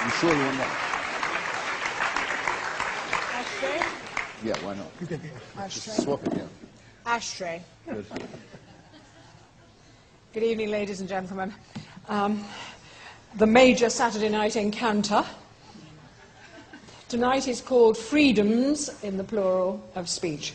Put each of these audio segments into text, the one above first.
You sure you want that? Ashtray? Yeah, why not? Ashtray. Just swap it, yeah. Ashtray. Good. Good evening, ladies and gentlemen. The major Saturday night encounter. Tonight is called Freedoms, in the plural, of Speech.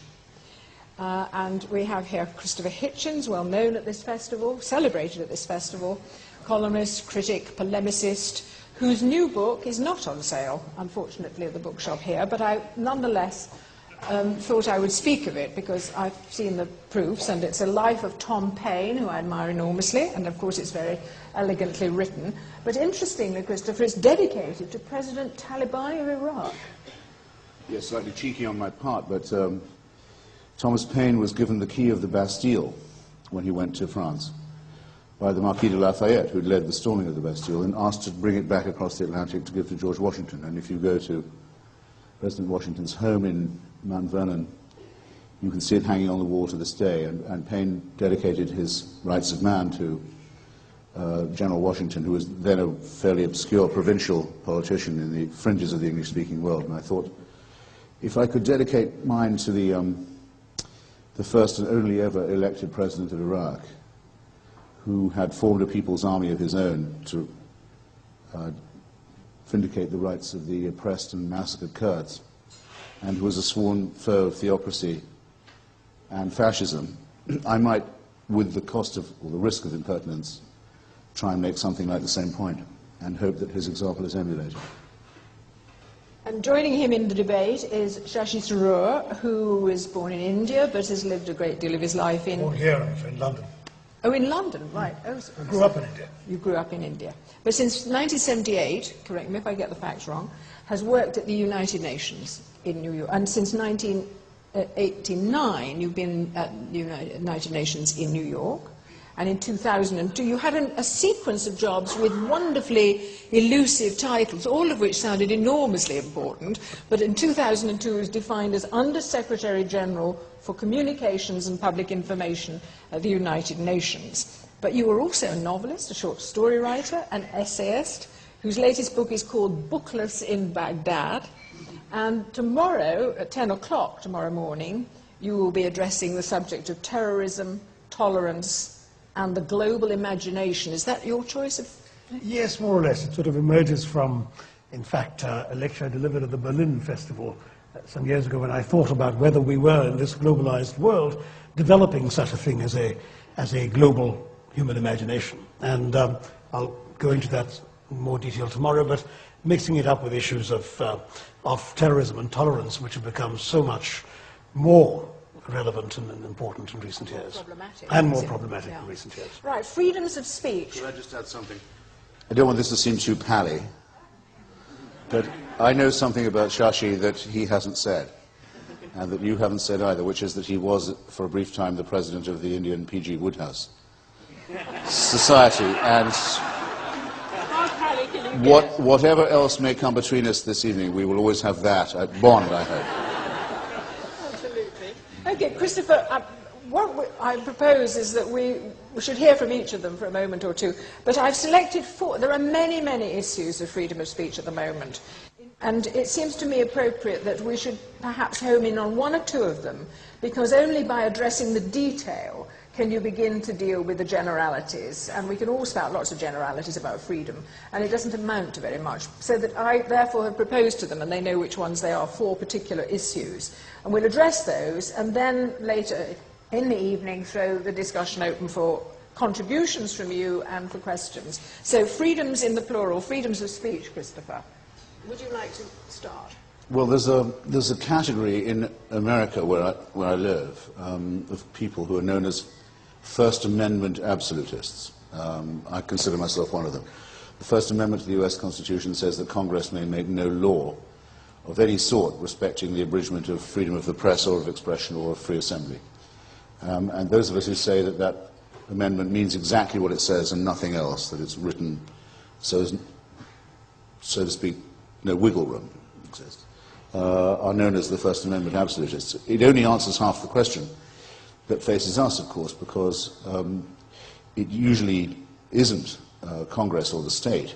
And we have here Christopher Hitchens, well known at this festival, celebrated at this festival, columnist, critic, polemicist, whose new book is not on sale, unfortunately, at the bookshop here, but I nonetheless thought I would speak of it because I've seen the proofs, and it's a life of Tom Paine, who I admire enormously, and of course it's very elegantly written. But interestingly, Christopher, it's dedicated to President Taliban of Iraq. Yes, slightly cheeky on my part, but Thomas Paine was given the key of the Bastille when he went to France by the Marquis de Lafayette, who had led the storming of the Bastille, and asked to bring it back across the Atlantic to give to George Washington. And if you go to President Washington's home in Mount Vernon, you can see it hanging on the wall to this day. And Paine dedicated his Rights of Man to General Washington, who was then a fairly obscure provincial politician in the fringes of the English-speaking world. And I thought, if I could dedicate mine to the first and only ever elected president of Iraq, who had formed a people's army of his own to vindicate the rights of the oppressed and massacred Kurds, and who was a sworn foe of theocracy and fascism, I might, with the cost of, or the risk of impertinence, try and make something like the same point, and hope that his example is emulated. And joining him in the debate is Shashi Tharoor, who was born in India but has lived a great deal of his life in... Born here, in London. Oh, in London, right. Oh, I grew up in India. You grew up in India. But since 1978, correct me if I get the facts wrong, has worked at the United Nations in New York. And since 1989, you've been at the United Nations in New York. And in 2002, you had a sequence of jobs with wonderfully elusive titles, all of which sounded enormously important. But in 2002, it was defined as Under-Secretary General for Communications and Public Information at the United Nations. But you were also a novelist, a short story writer, an essayist, whose latest book is called Bookless in Baghdad. And tomorrow, at 10 o'clock tomorrow morning, you will be addressing the subject of terrorism, tolerance, and the global imagination. Is that your choice of... Yes, more or less. It sort of emerges from, in fact, a lecture I delivered at the Berlin Festival some years ago when I thought about whether we were, in this globalized world, developing such a thing as a global human imagination. And I'll go into that in more detail tomorrow, but mixing it up with issues of terrorism and tolerance, which have become so much more relevant and important in recent years. And more problematic in recent years. Right, freedoms of speech. Could I just add something? I don't want this to seem too pally, but I know something about Shashi that he hasn't said, and that you haven't said either, which is that he was, for a brief time, the president of the Indian P.G. Wodehouse Society, and whatever else may come between us this evening, we will always have that at bond, I hope. Okay, Christopher, what I propose is that we should hear from each of them for a moment or two, but I've selected four. There are many, many issues of freedom of speech at the moment, and it seems to me appropriate that we should perhaps home in on one or two of them, because only by addressing the detail can you begin to deal with the generalities, and we can all spout lots of generalities about freedom, and it doesn't amount to very much. So that I therefore have proposed to them, and they know which ones they are, four particular issues. And we'll address those, and then later in the evening throw the discussion open for contributions from you and for questions. So freedoms in the plural, freedoms of speech, Christopher. Would you like to start? Well, there's a category in America where I live of people who are known as First Amendment absolutists. I consider myself one of them. The First Amendment to the US Constitution says that Congress may make no law of any sort respecting the abridgment of freedom of the press or of expression or of free assembly. And those of us who say that that amendment means exactly what it says and nothing else, that it's written so to speak, no wiggle room exists, are known as the First Amendment absolutists. It only answers half the question that faces us, of course, because it usually isn't Congress or the state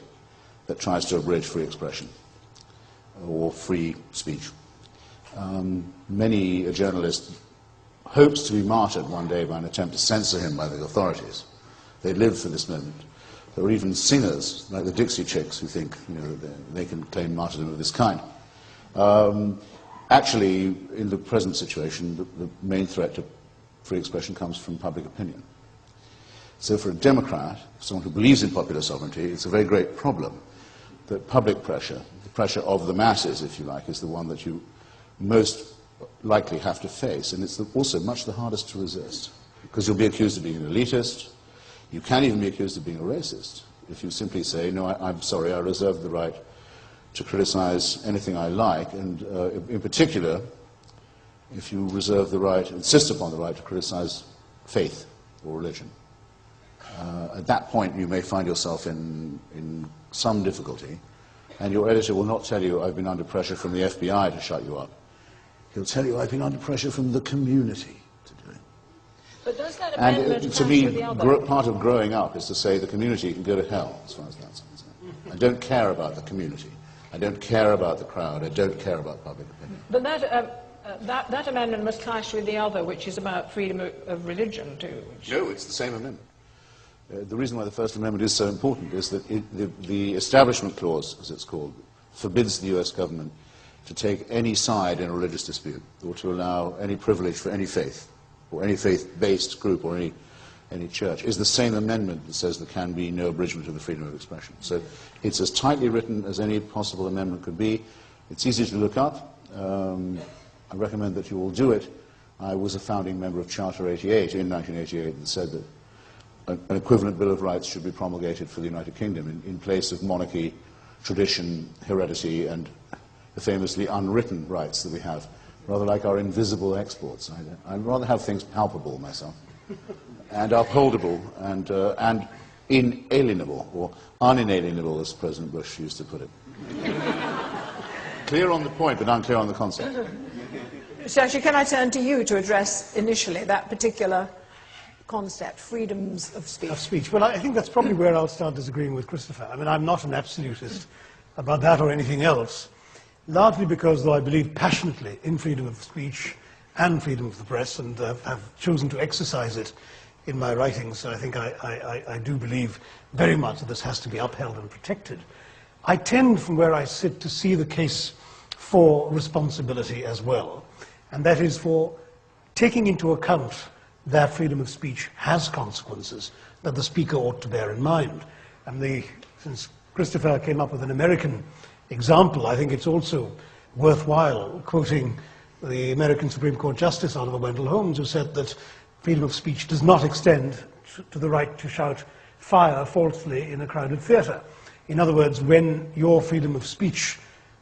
that tries to abridge free expression or free speech. Many a journalist hopes to be martyred one day by an attempt to censor him by the authorities. They live for this moment. There are even singers, like the Dixie Chicks, who think they can claim martyrdom of this kind. Actually, in the present situation, the main threat to free expression comes from public opinion. So for a Democrat, someone who believes in popular sovereignty, it's a very great problem that public pressure, the pressure of the masses, if you like, is the one that you most likely have to face, and it's also much the hardest to resist, because you'll be accused of being an elitist. You can even be accused of being a racist if you simply say, no, I'm sorry, I reserve the right to criticize anything I like, and in particular, if you reserve the right, insist upon the right to criticize faith or religion. At that point, you may find yourself in some difficulty, and your editor will not tell you, I've been under pressure from the FBI to shut you up. He'll tell you, I've been under pressure from the community to do it. But does that amendment and to me, part of growing up is to say the community can go to hell, as far as that's concerned. I don't care about the community. I don't care about the crowd. I don't care about public opinion. But that amendment must clash with the other, which is about freedom of religion, too. No, it's the same amendment. The reason why the First Amendment is so important is that the Establishment Clause, as it's called, forbids the US government to take any side in a religious dispute or to allow any privilege for any faith or any faith-based group or any church. Is the same amendment that says there can be no abridgment of the freedom of expression. So it's as tightly written as any possible amendment could be. It's easy to look up. I recommend that you all do it. I was a founding member of Charter 88 in 1988 that said that an equivalent Bill of Rights should be promulgated for the United Kingdom in place of monarchy, tradition, heredity, and the famously unwritten rights that we have, rather like our invisible exports. I'd rather have things palpable myself, and upholdable, and inalienable, or unalienable, as President Bush used to put it. Clear on the point, but unclear on the concept. Shashi, can I turn to you to address initially that particular concept, freedoms of speech? Of speech. Well, I think that's probably where I'll start disagreeing with Christopher. I mean, I'm not an absolutist about that or anything else, largely because, though I believe passionately in freedom of speech and freedom of the press, and have chosen to exercise it in my writings, I think I do believe very much that this has to be upheld and protected. I tend, from where I sit, to see the case for responsibility as well, and that is for taking into account that freedom of speech has consequences that the speaker ought to bear in mind. And since Christopher came up with an American example, I think it's also worthwhile quoting the American Supreme Court Justice Oliver Wendell Holmes, who said that freedom of speech does not extend to the right to shout fire falsely in a crowded theatre. In other words, when your freedom of speech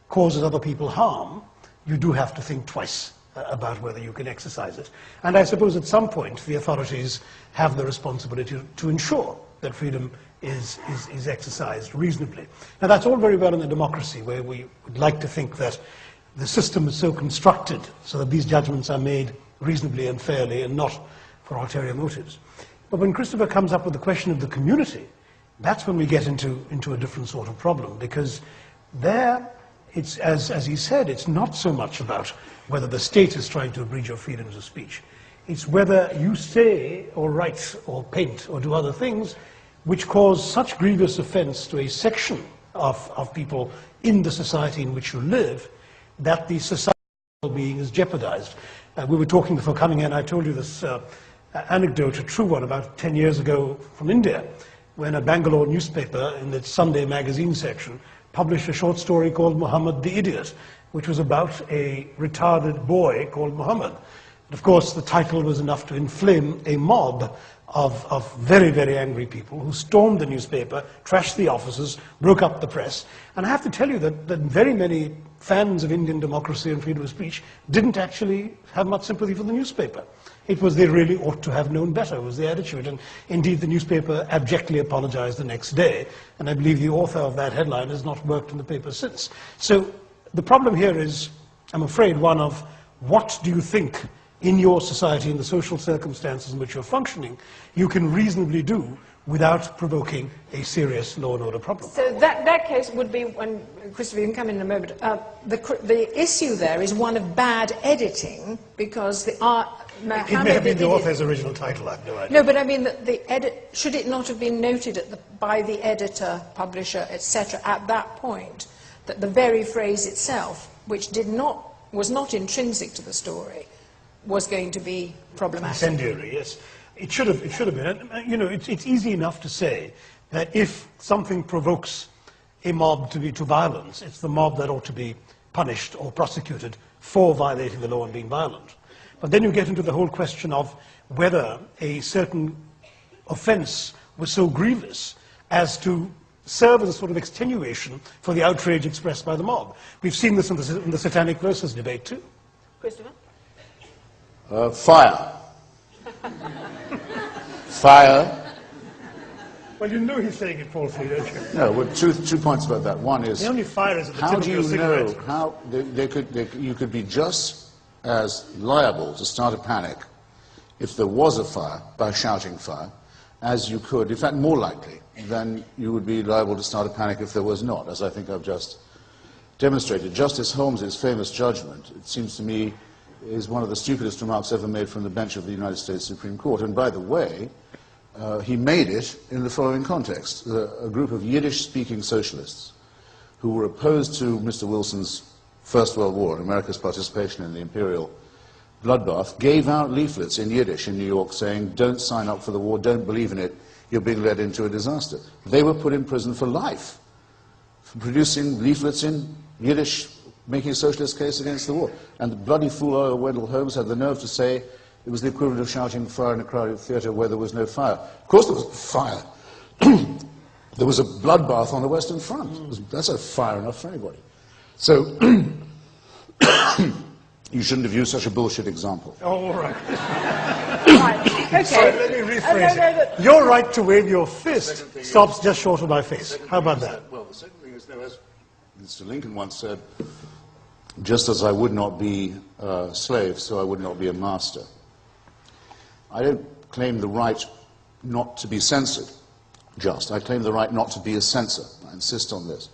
causes other people harm, you do have to think twice about whether you can exercise it. And I suppose at some point the authorities have the responsibility to ensure that freedom is exercised reasonably. Now that's all very well in a democracy where we would like to think that the system is so constructed so that these judgments are made reasonably and fairly and not for ulterior motives. But when Christopher comes up with the question of the community, that's when we get into a different sort of problem, because there, it's, as he said, it's not so much about whether the state is trying to abridge your freedoms of speech. It's whether you say or write or paint or do other things which cause such grievous offense to a section of people in the society in which you live that the societal well-being is jeopardized. We were talking before coming in, I told you this anecdote, a true one, about 10 years ago from India, when a Bangalore newspaper in its Sunday magazine section published a short story called Muhammad the Idiot, which was about a retarded boy called Muhammad. And of course, the title was enough to inflame a mob of very, very angry people who stormed the newspaper, trashed the offices, broke up the press. And I have to tell you that very many fans of Indian democracy and freedom of speech didn't actually have much sympathy for the newspaper. It was they really ought to have known better, was the attitude. And indeed, the newspaper abjectly apologized the next day. And I believe the author of that headline has not worked in the paper since. So the problem here is, I'm afraid, one of what do you think in your society, in the social circumstances in which you're functioning, you can reasonably do without provoking a serious law and order problem. So that case would be, when Christopher, you can come in a moment, the issue there is one of bad editing, because the art... It may have been the author's original title, I have no idea. No, but I mean, should it not have been noted by the editor, publisher, etc., at that point, that the very phrase itself, which was not intrinsic to the story, was going to be problematic? Incendiary, yes. It should have been. You know, it's easy enough to say that if something provokes a mob to violence, it's the mob that ought to be punished or prosecuted for violating the law and being violent. But then you get into the whole question of whether a certain offence was so grievous as to serve as a sort of extenuation for the outrage expressed by the mob. We've seen this in the Satanic Verses debate too. Christopher? Fire. Fire. Well, you know he's saying it falsely, don't you? No, well, two points about that. One is, the only fire is at the how tip do of your you cigarette. know how you could be just as liable to start a panic if there was a fire by shouting fire as you could, in fact more likely than you would be liable to start a panic if there was not, as I think I've just demonstrated. Justice Holmes's famous judgment, it seems to me, is one of the stupidest remarks ever made from the bench of the United States Supreme Court. And by the way, he made it in the following context. A group of Yiddish-speaking socialists who were opposed to Mr. Wilson's First World War and America's participation in the imperial bloodbath gave out leaflets in Yiddish in New York saying, don't sign up for the war, don't believe in it, you're being led into a disaster. They were put in prison for life for producing leaflets in Yiddish, making a socialist case against the war. And the bloody fool Wendell Holmes had the nerve to say it was the equivalent of shouting fire in a crowded theatre where there was no fire. Of course there was fire. There was a bloodbath on the Western Front. That's a fire enough for anybody. So, you shouldn't have used such a bullshit example. Oh, all right. Right, okay. Sorry, let me rephrase it. Your right to wave your fist stops just short of my face. How about that? Well, the second thing is, as Mr. Lincoln once said, just as I would not be a slave, so I would not be a master. I don't claim the right not to be censored, I claim the right not to be a censor. I insist on this.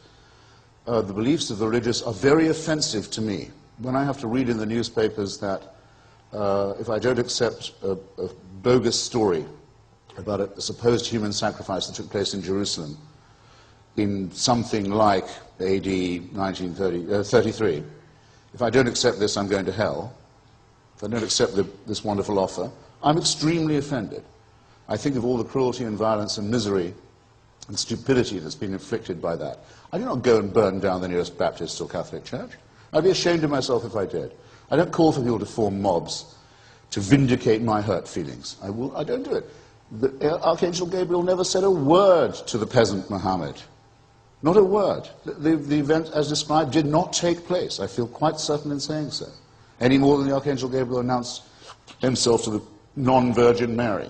The beliefs of the religious are very offensive to me. When I have to read in the newspapers that if I don't accept a bogus story about a supposed human sacrifice that took place in Jerusalem in something like AD 1933, if I don't accept this, I'm going to hell. If I don't accept this wonderful offer, I'm extremely offended. I think of all the cruelty and violence and misery and stupidity that's been inflicted by that. I do not go and burn down the nearest Baptist or Catholic church. I'd be ashamed of myself if I did. I don't call for people to form mobs to vindicate my hurt feelings. I don't do it. The Archangel Gabriel never said a word to the peasant Muhammad. Not a word. The event, as described, did not take place. I feel quite certain in saying so. Any more than the Archangel Gabriel announced himself to the non-Virgin Mary.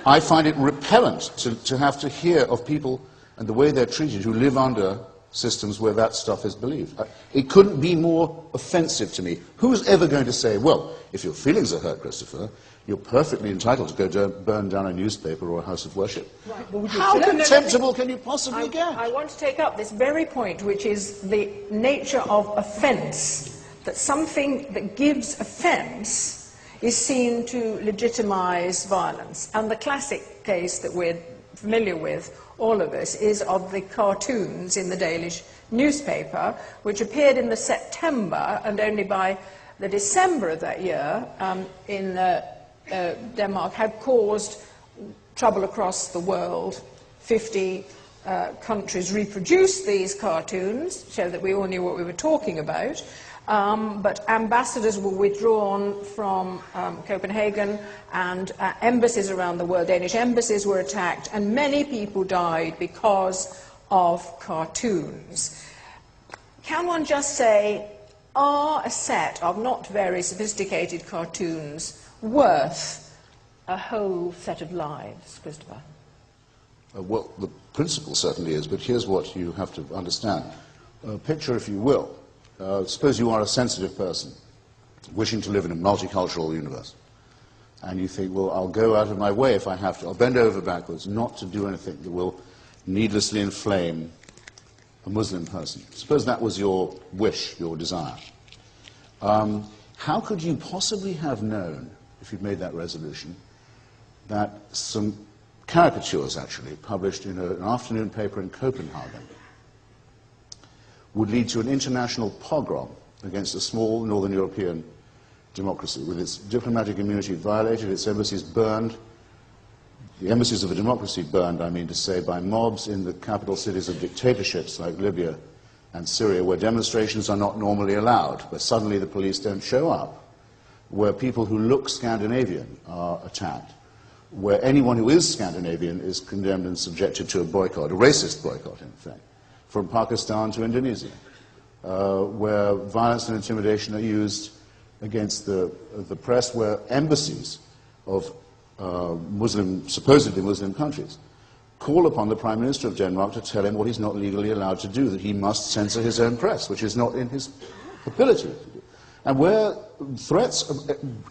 I find it repellent to have to hear of people and the way they're treated who live under systems where that stuff is believed. It couldn't be more offensive to me. Who's ever going to say, well, if your feelings are hurt, Christopher, you're perfectly entitled to go burn down a newspaper or a house of worship? Right. Well, how contemptible can you possibly get? I want to take up this very point, which is the nature of offence, that something that gives offence is seen to legitimize violence. And the classic case that we're familiar with, all of us, is of the cartoons in the Danish newspaper, which appeared in the September, and only by the December of that year in Denmark had caused trouble across the world. 50 countries reproduced these cartoons, so that we all knew what we were talking about. But ambassadors were withdrawn from Copenhagen, and embassies around the world, Danish embassies, were attacked, and many people died because of cartoons. Can one just say, are a set of not very sophisticated cartoons worth a whole set of lives, Christopher? Well, the principle certainly is, but here's what you have to understand. Picture, if you will, suppose you are a sensitive person, wishing to live in a multicultural universe. And you think, well, I'll go out of my way if I have to. I'll bend over backwards not to do anything that will needlessly inflame a Muslim person. Suppose that was your wish, your desire. How could you possibly have known, if you'd made that resolution, that some caricatures, actually, published in an afternoon paper in Copenhagen, would lead to an international pogrom against a small Northern European democracy, with its diplomatic immunity violated, its embassies burned, the embassies of a democracy burned, I mean to say, by mobs in the capital cities of dictatorships like Libya and Syria, where demonstrations are not normally allowed, where suddenly the police don't show up, where people who look Scandinavian are attacked, where anyone who is Scandinavian is condemned and subjected to a boycott, a racist boycott, in fact, from Pakistan to Indonesia, where violence and intimidation are used against the press, where embassies of supposedly Muslim countries call upon the Prime Minister of Denmark to tell him what he's not legally allowed to do, that he must censor his own press, which is not in his ability to do. And where threats,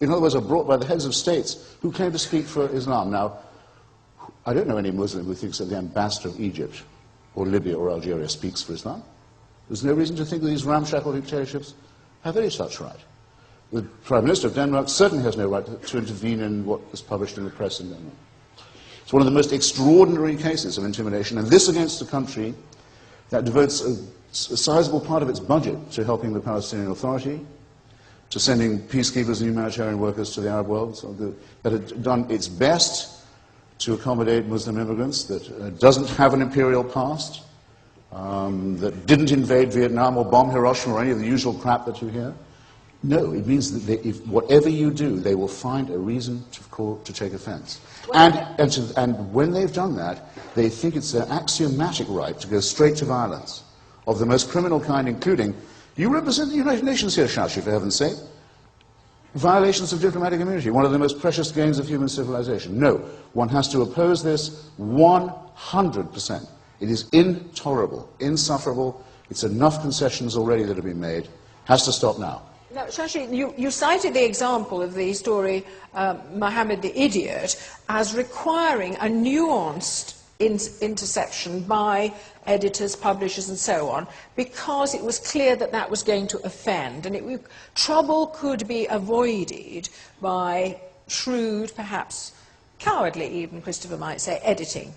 in other words, are brought by the heads of states who claim to speak for Islam. Now, I don't know any Muslim who thinks that the ambassador of Egypt or Libya or Algeria speaks for Islam. There's no reason to think that these ramshackle dictatorships have any such right. The Prime Minister of Denmark certainly has no right to intervene in what is published in the press in Denmark. It's one of the most extraordinary cases of intimidation, and this against a country that devotes a sizable part of its budget to helping the Palestinian Authority, to sending peacekeepers and humanitarian workers to the Arab world, that had done its best to accommodate Muslim immigrants, that doesn't have an imperial past, that didn't invade Vietnam or bomb Hiroshima or any of the usual crap that you hear. No, it means that if whatever you do, they will find a reason to take offense. And when they've done that, they think it's their axiomatic right to go straight to violence of the most criminal kind, including, you represent the United Nations here, Shashi, for heaven's sake. Violations of diplomatic immunity, one of the most precious gains of human civilization. No, one has to oppose this 100%. It is intolerable, insufferable. It's enough concessions already that have been made. Has to stop now. Now, Shashi, you cited the example of the story Mohammed the Idiot as requiring a nuanced interception by editors, publishers and so on, because it was clear that that was going to offend, and trouble could be avoided by shrewd, perhaps cowardly even, Christopher might say, editing.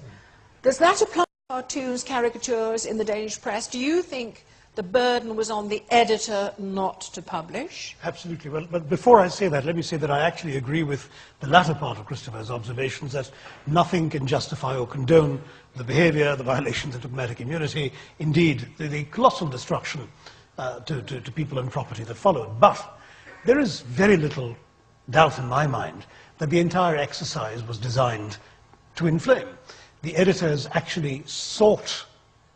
Does that apply to cartoons, caricatures in the Danish press? Do you think the burden was on the editor not to publish? Absolutely. Well, but before I say that, let me say that I actually agree with the latter part of Christopher's observations, that nothing can justify or condone the behavior, the violations of diplomatic immunity, indeed, the colossal destruction to people and property that followed. But there is very little doubt in my mind that the entire exercise was designed to inflame. The editors actually sought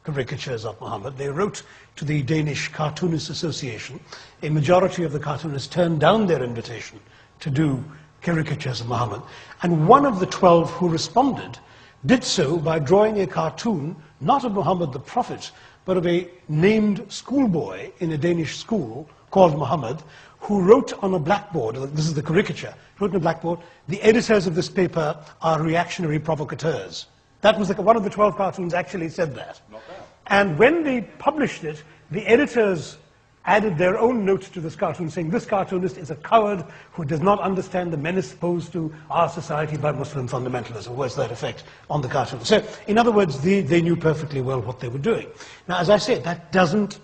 caricatures of Muhammad. They wrote to the Danish Cartoonists Association. A majority of the cartoonists turned down their invitation to do caricatures of Muhammad. And one of the 12 who responded did so by drawing a cartoon, not of Muhammad the Prophet, but of a named schoolboy in a Danish school called Muhammad, who wrote on a blackboard, this is the caricature, wrote on a blackboard, the editors of this paper are reactionary provocateurs. That was one of the 12 cartoons actually said that. Not bad. And when they published it, the editors added their own note to this cartoon, saying this cartoonist is a coward who does not understand the menace posed to our society by Muslim fundamentalism. Was that effect on the cartoon? So, in other words, they knew perfectly well what they were doing. Now, as I said, that doesn't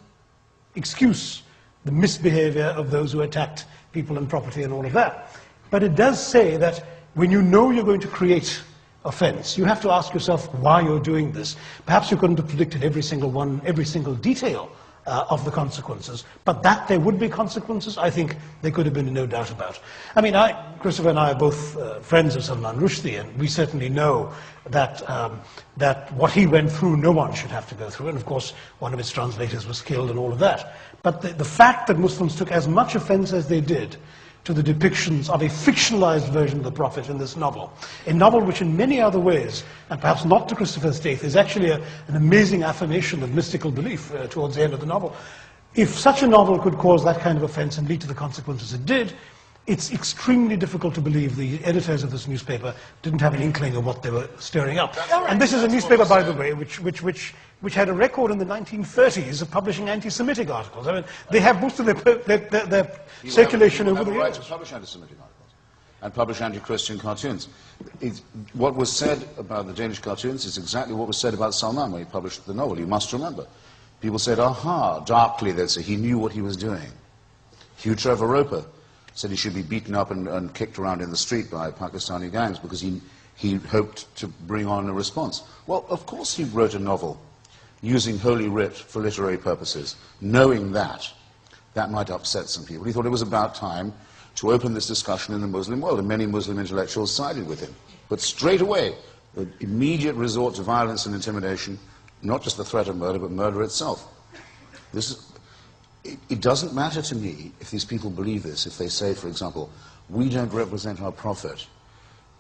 excuse the misbehavior of those who attacked people and property and all of that. But it does say that when you know you're going to create offense, you have to ask yourself why you're doing this. Perhaps you couldn't have predicted every single detail of the consequences, but that there would be consequences, I think there could have been no doubt about. I mean, Christopher and I are both friends of Salman Rushdie, and we certainly know that, that what he went through, no one should have to go through, and of course, one of his translators was killed and all of that. But the fact that Muslims took as much offense as they did to the depictions of a fictionalized version of the Prophet in this novel, a novel which in many other ways, and perhaps not to Christopher's taste, is actually an amazing affirmation of mystical belief towards the end of the novel. if such a novel could cause that kind of offense and lead to the consequences it did, it's extremely difficult to believe the editors of this newspaper didn't have an inkling of what they were stirring up. And this is a newspaper, by the way, which had a record in the 1930s of publishing anti-Semitic articles. I mean, they have most of their circulation over the years. Right to publish anti-Semitic articles and publish anti-Christian cartoons. What was said about the Danish cartoons is exactly what was said about Salman when he published the novel. You must remember. People said, aha, darkly, they'd say, he knew what he was doing. Hugh Trevor Roper said he should be beaten up and kicked around in the street by Pakistani gangs because he hoped to bring on a response. Well, of course he wrote a novel using Holy Writ for literary purposes, knowing that that might upset some people. He thought it was about time to open this discussion in the Muslim world, and many Muslim intellectuals sided with him. But straight away, the immediate resort to violence and intimidation, not just the threat of murder, but murder itself. It doesn't matter to me if these people believe this, if they say, for example, we don't represent our prophet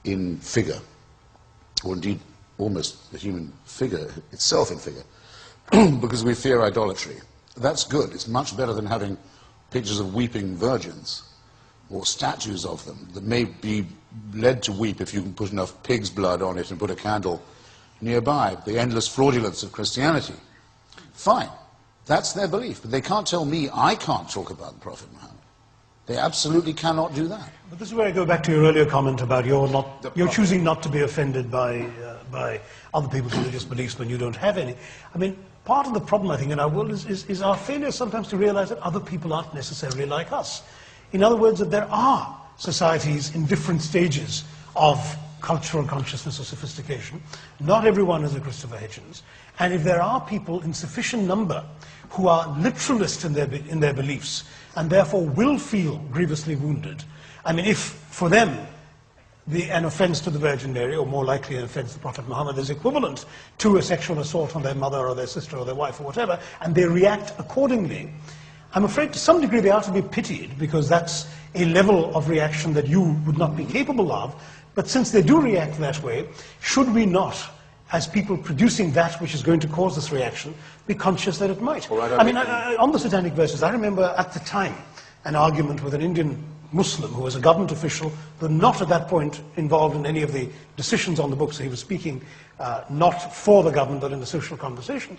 in figure, or indeed almost the human figure itself in figure, because we fear idolatry. That's good. It's much better than having pictures of weeping virgins or statues of them that may be led to weep if you can put enough pig's blood on it and put a candle nearby. The endless fraudulence of Christianity. Fine. That's their belief. But they can't tell me I can't talk about the Prophet Muhammad. They absolutely cannot do that. But this is where I go back to your earlier comment about you're choosing not to be offended by other people's religious beliefs when you don't have any. I mean, part of the problem, I think, in our world is our failure sometimes to realize that other people aren't necessarily like us. In other words, that there are societies in different stages of cultural consciousness or sophistication. Not everyone is a Christopher Hitchens. And if there are people in sufficient number who are literalist in their beliefs and therefore will feel grievously wounded, I mean, if for them an offense to the Virgin Mary, or more likely an offense to Prophet Muhammad, is equivalent to a sexual assault on their mother or their sister or their wife or whatever, and they react accordingly, I'm afraid to some degree they are to be pitied, because that's a level of reaction that you would not be capable of. But since they do react that way, should we not, as people producing that which is going to cause this reaction, be conscious that it might? Right, I mean, on the satanic verses, I remember at the time an argument with an Indian Muslim who was a government official, but not at that point involved in any of the decisions on the book, so he was speaking not for the government, but in a social conversation,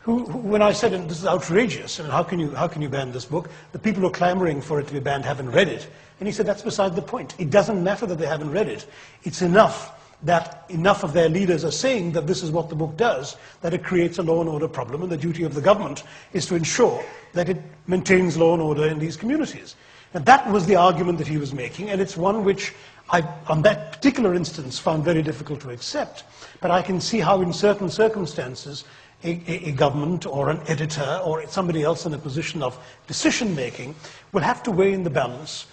who, when I said, this is outrageous, I mean, how can you ban this book? The people who are clamoring for it to be banned haven't read it. And he said, that's beside the point. It doesn't matter that they haven't read it. It's enough that enough of their leaders are saying that this is what the book does, that it creates a law and order problem, and the duty of the government is to ensure that it maintains law and order in these communities. And that was the argument that he was making, and it's one which I, on that particular instance, found very difficult to accept. But I can see how in certain circumstances a government or an editor or somebody else in a position of decision-making will have to weigh in the balance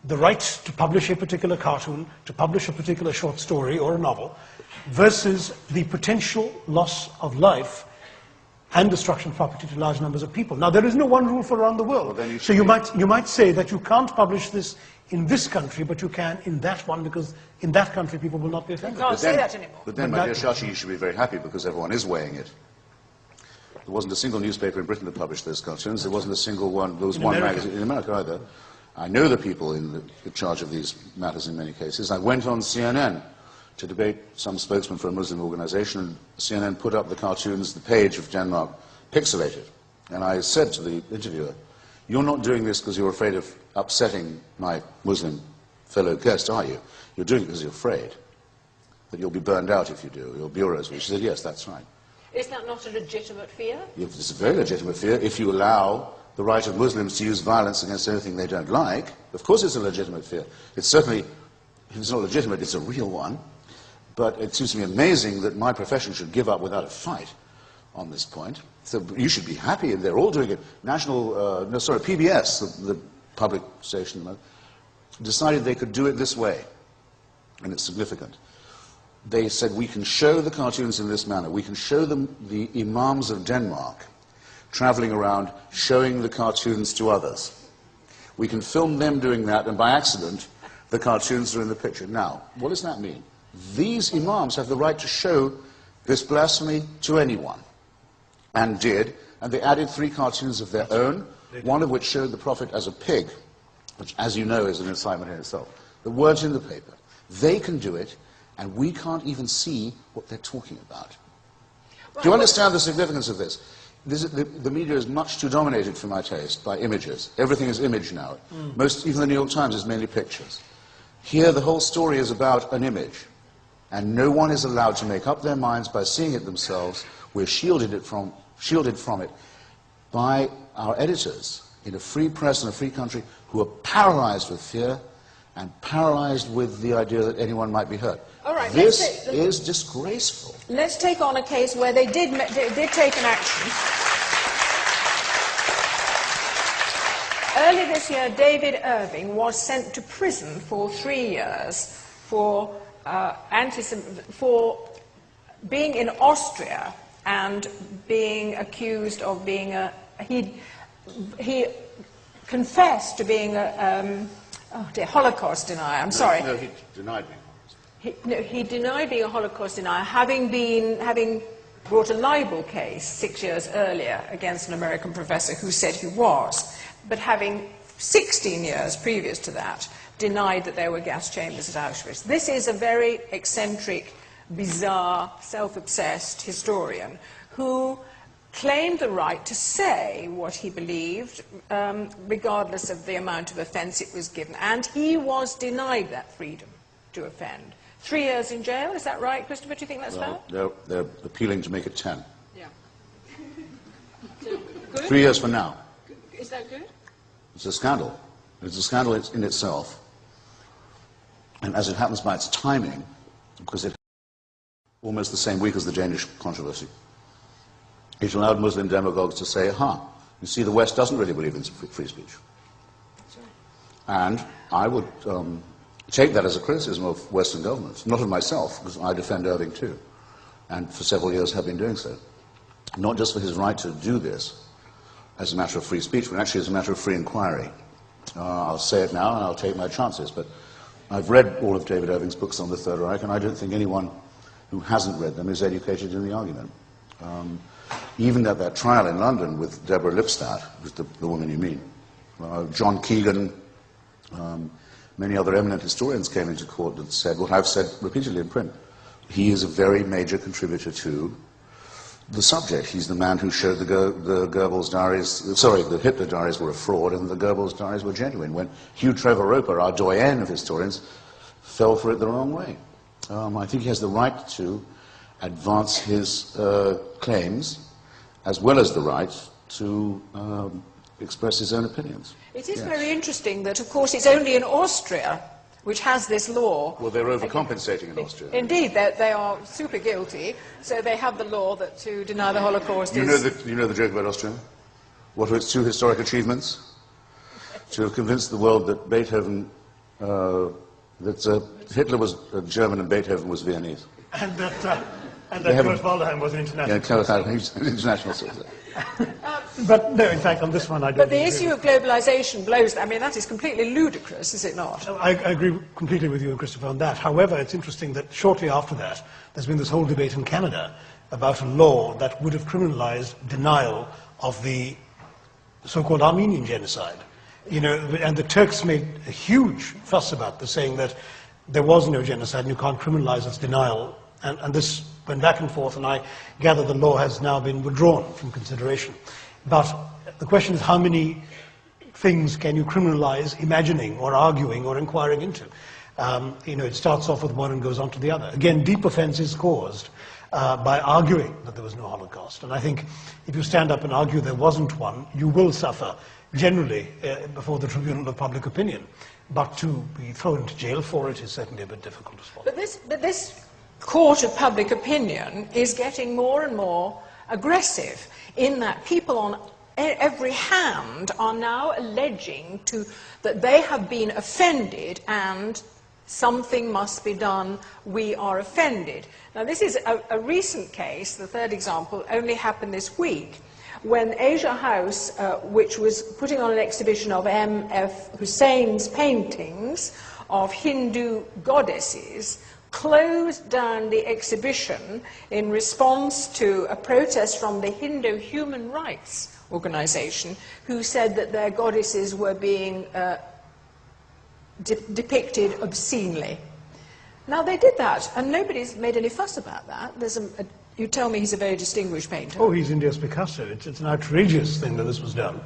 the right to publish a particular cartoon, to publish a particular short story or a novel, versus the potential loss of life and destruction of property to large numbers of people. Now, there is no one rule for around the world. Well, so you might say that you can't publish this in this country, but you can in that one, because in that country people will not be offended. You can't say that anymore. But then, my dear Shashi, you should be very happy because everyone is weighing it. There wasn't a single newspaper in Britain that published those cartoons. There wasn't a single one, there was one magazine in America either. I know the people in charge of these matters in many cases. I went on CNN to debate some spokesman for a Muslim organization, and CNN put up the cartoons, the page of Denmark, pixelated. And I said to the interviewer, you're not doing this because you're afraid of upsetting my Muslim fellow guest, are you? You're doing it because you're afraid that you'll be burned out if you do, your bureaus. She said, yes, that's right. Is that not a legitimate fear? It's a very legitimate fear if you allow the right of Muslims to use violence against anything they don't like. Of course it's a legitimate fear. It's certainly, if it's not legitimate, it's a real one. But it seems to me amazing that my profession should give up without a fight on this point. So you should be happy, and they're all doing it. PBS, the public station, decided they could do it this way, and it's significant. They said, we can show the cartoons in this manner. We can show them the imams of Denmark traveling around showing the cartoons to others. We can film them doing that, and by accident, the cartoons are in the picture. Now, what does that mean? These imams have the right to show this blasphemy to anyone, and did, and they added 3 cartoons of their own, one of which showed the Prophet as a pig, which, as you know, is an incitement in itself. The words in the paper. They can do it, and we can't even see what they're talking about. Do you understand the significance of this? The media is much too dominated, for my taste, by images. Everything is image now. Even the New York Times is mainly pictures. Here, the whole story is about an image, and no one is allowed to make up their minds by seeing it themselves. We're shielded from it by our editors in a free press and a free country who are paralyzed with fear and paralyzed with the idea that anyone might be hurt. All right, this is disgraceful. Let's take on a case where they did take an action. Early this year, David Irving was sent to prison for 3 years for being in Austria and being accused of being he confessed to being a Holocaust denier. I'm sorry. No, he denied being He denied being a Holocaust denier, having brought a libel case 6 years earlier against an American professor who said he was, but having 16 years previous to that denied that there were gas chambers at Auschwitz. This is a very eccentric, bizarre, self-obsessed historian who claimed the right to say what he believed, regardless of the amount of offence it was given, and he was denied that freedom to offend. 3 years in jail, is that right, Christopher? Do you think that's fair? They're appealing to make it 10. Yeah. So, good? 3 years from now. Is that good? It's a scandal. It's a scandal in itself. And as it happens by its timing, because it almost the same week as the Danish controversy, it allowed Muslim demagogues to say, you see, the West doesn't really believe in free speech. And I would take that as a criticism of Western governments, not of myself, because I defend Irving too, and for several years have been doing so. Not just for his right to do this as a matter of free speech, but actually as a matter of free inquiry. I'll say it now and I'll take my chances, but I've read all of David Irving's books on the Third Reich, and I don't think anyone who hasn't read them is educated in the argument. Even at that trial in London with Deborah Lipstadt, who's the woman you mean, John Keegan, many other eminent historians came into court and said what I've said repeatedly in print. He is a very major contributor to the subject. He's the man who showed the Goebbels diaries, the Hitler diaries were a fraud and the Goebbels diaries were genuine, when Hugh Trevor Roper, our doyen of historians, fell for it the wrong way. I think he has the right to advance his claims, as well as the right to express his own opinions. It is very interesting that, of course, it's only in Austria which has this law. Well, they're overcompensating in Austria. Indeed, they are super guilty, so they have the law that to deny the Holocaust You know the joke about Austria? What were its two historic achievements? To have convinced the world that Beethoven, Hitler was German and Beethoven was Viennese. And that Kurt Waldheim was an international. Yeah, he's an international citizen. But no, in fact, on this one I don't. But the issue of globalization blows. I mean, that is completely ludicrous, is it not? I agree completely with you and Christopher on that. However, it's interesting that shortly after that, there's been this whole debate in Canada about a law that would have criminalized denial of the so-called Armenian genocide. You know, and the Turks made a huge fuss about this, saying that there was no genocide and you can't criminalize its denial. And this went back and forth, and I gather the law has now been withdrawn from consideration. But the question is, how many things can you criminalize imagining or arguing or inquiring into? You know, it starts off with one and goes on to the other. Again, deep offense is caused by arguing that there was no Holocaust. And I think if you stand up and argue there wasn't one, you will suffer generally before the tribunal of public opinion. But to be thrown into jail for it is certainly a bit difficult as well. But this court of public opinion is getting more and more aggressive in that people on every hand are now alleging that they have been offended and something must be done, we are offended. Now this is a recent case, the third example, only happened this week, when Asia House, which was putting on an exhibition of M.F. Hussein's paintings of Hindu goddesses, closed down the exhibition in response to a protest from the Hindu Human Rights Organization, who said that their goddesses were being depicted obscenely. Now, they did that, and nobody's made any fuss about that. You tell me he's a very distinguished painter. Oh, he's India's Picasso. It's an outrageous thing that this was done.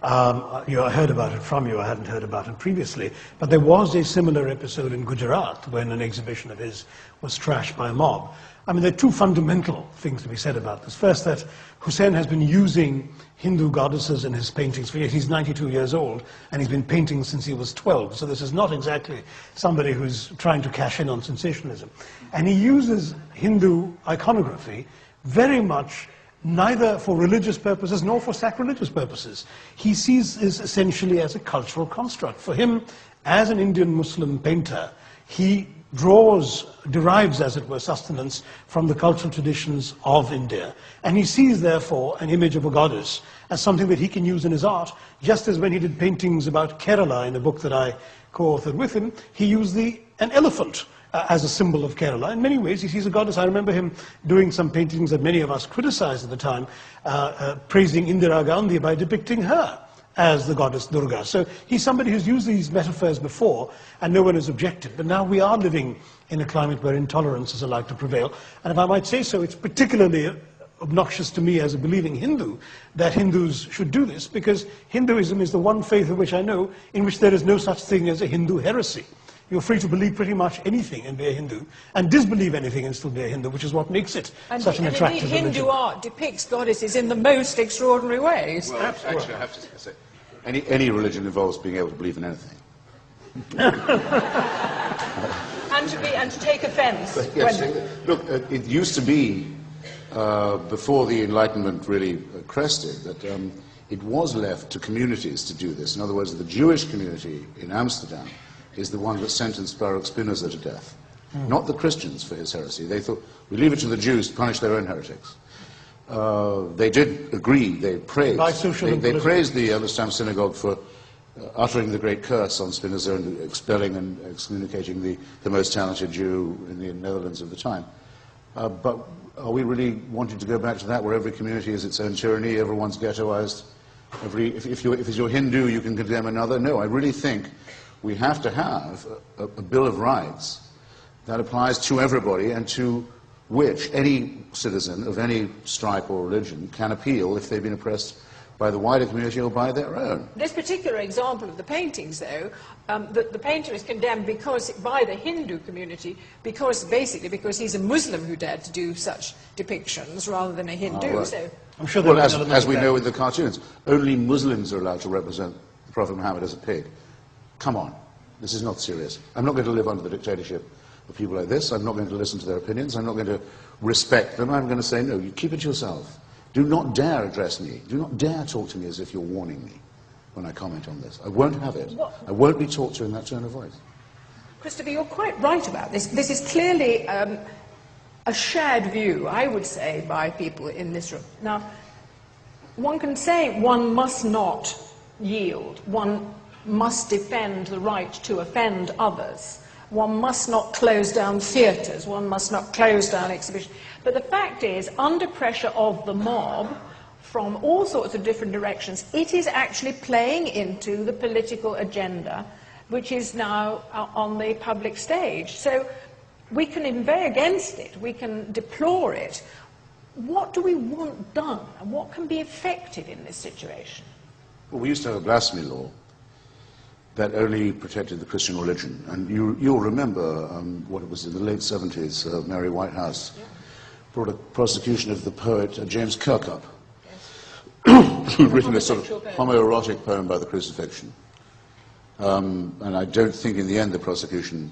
I heard about it from you. I hadn't heard about it previously. But there was a similar episode in Gujarat when an exhibition of his was trashed by a mob. I mean, there are two fundamental things to be said about this. First, that Hussain has been using Hindu goddesses in his paintings for years. He's 92 years old, and he's been painting since he was 12. So this is not exactly somebody who's trying to cash in on sensationalism. And he uses Hindu iconography very much neither for religious purposes nor for sacrilegious purposes. He sees this essentially as a cultural construct. For him, as an Indian Muslim painter, he derives, as it were, sustenance from the cultural traditions of India. And he sees, therefore, an image of a goddess as something that he can use in his art, just as when he did paintings about Kerala in a book that I co-authored with him, he used an elephant as a symbol of Kerala. In many ways, he sees a goddess. I remember him doing some paintings that many of us criticized at the time, praising Indira Gandhi by depicting her as the goddess Durga. So he's somebody who's used these metaphors before, and no one has objected. But now we are living in a climate where intolerance is allowed to prevail. And if I might say so, it's particularly obnoxious to me as a believing Hindu that Hindus should do this, because Hinduism is the one faith of which I know in which there is no such thing as a Hindu heresy. You're free to believe pretty much anything and be a Hindu, and disbelieve anything and still be a Hindu, which is what makes it such an attractive religion. Hindu art depicts goddesses in the most extraordinary ways. Well, actually, I have to say, any religion involves being able to believe in anything. and to take offence. Yes, look, it used to be, before the Enlightenment really crested, that it was left to communities to do this. In other words, the Jewish community in Amsterdam is the one that sentenced Baruch Spinoza to death. Not the Christians for his heresy. They thought, we leave it to the Jews to punish their own heretics. They did agree, they praised. They praised the Amsterdam synagogue for uttering the great curse on Spinoza and expelling and excommunicating the most talented Jew in the Netherlands of the time. But are we really wanting to go back to that, where every community is its own tyranny, everyone's ghettoized? If you're Hindu, you can condemn another? No, I really think we have to have a Bill of Rights that applies to everybody, and to which any citizen of any stripe or religion can appeal if they've been oppressed by the wider community or by their own. This particular example of the paintings, though, the painter is condemned by the Hindu community basically because he's a Muslim who dared to do such depictions rather than a Hindu. Right. So, I'm sure well, as we know with the cartoons, only Muslims are allowed to represent the Prophet Muhammad as a pig. Come on, this is not serious. I'm not going to live under the dictatorship of people like this. I'm not going to listen to their opinions. I'm not going to respect them. I'm going to say, no, you keep it to yourself. Do not dare address me. Do not dare talk to me as if you're warning me when I comment on this. I won't have it. I won't be talked to in that tone of voice. Christopher, you're quite right about this. This is clearly a shared view, I would say, by people in this room. Now, one can say one must not yield. One must defend the right to offend others. One must not close down theatres. One must not close down exhibitions. But the fact is, under pressure of the mob, from all sorts of different directions, it is actually playing into the political agenda, which is now on the public stage. So we can inveigh against it. We can deplore it. What do we want done? And what can be effective in this situation? Well, we used to have a blasphemy law that only protected the Christian religion. And you'll remember what it was in the late 70s, Mary Whitehouse brought a prosecution of the poet James Kirkup, who'd written a sort of homoerotic poem by the crucifixion. And I don't think in the end the prosecution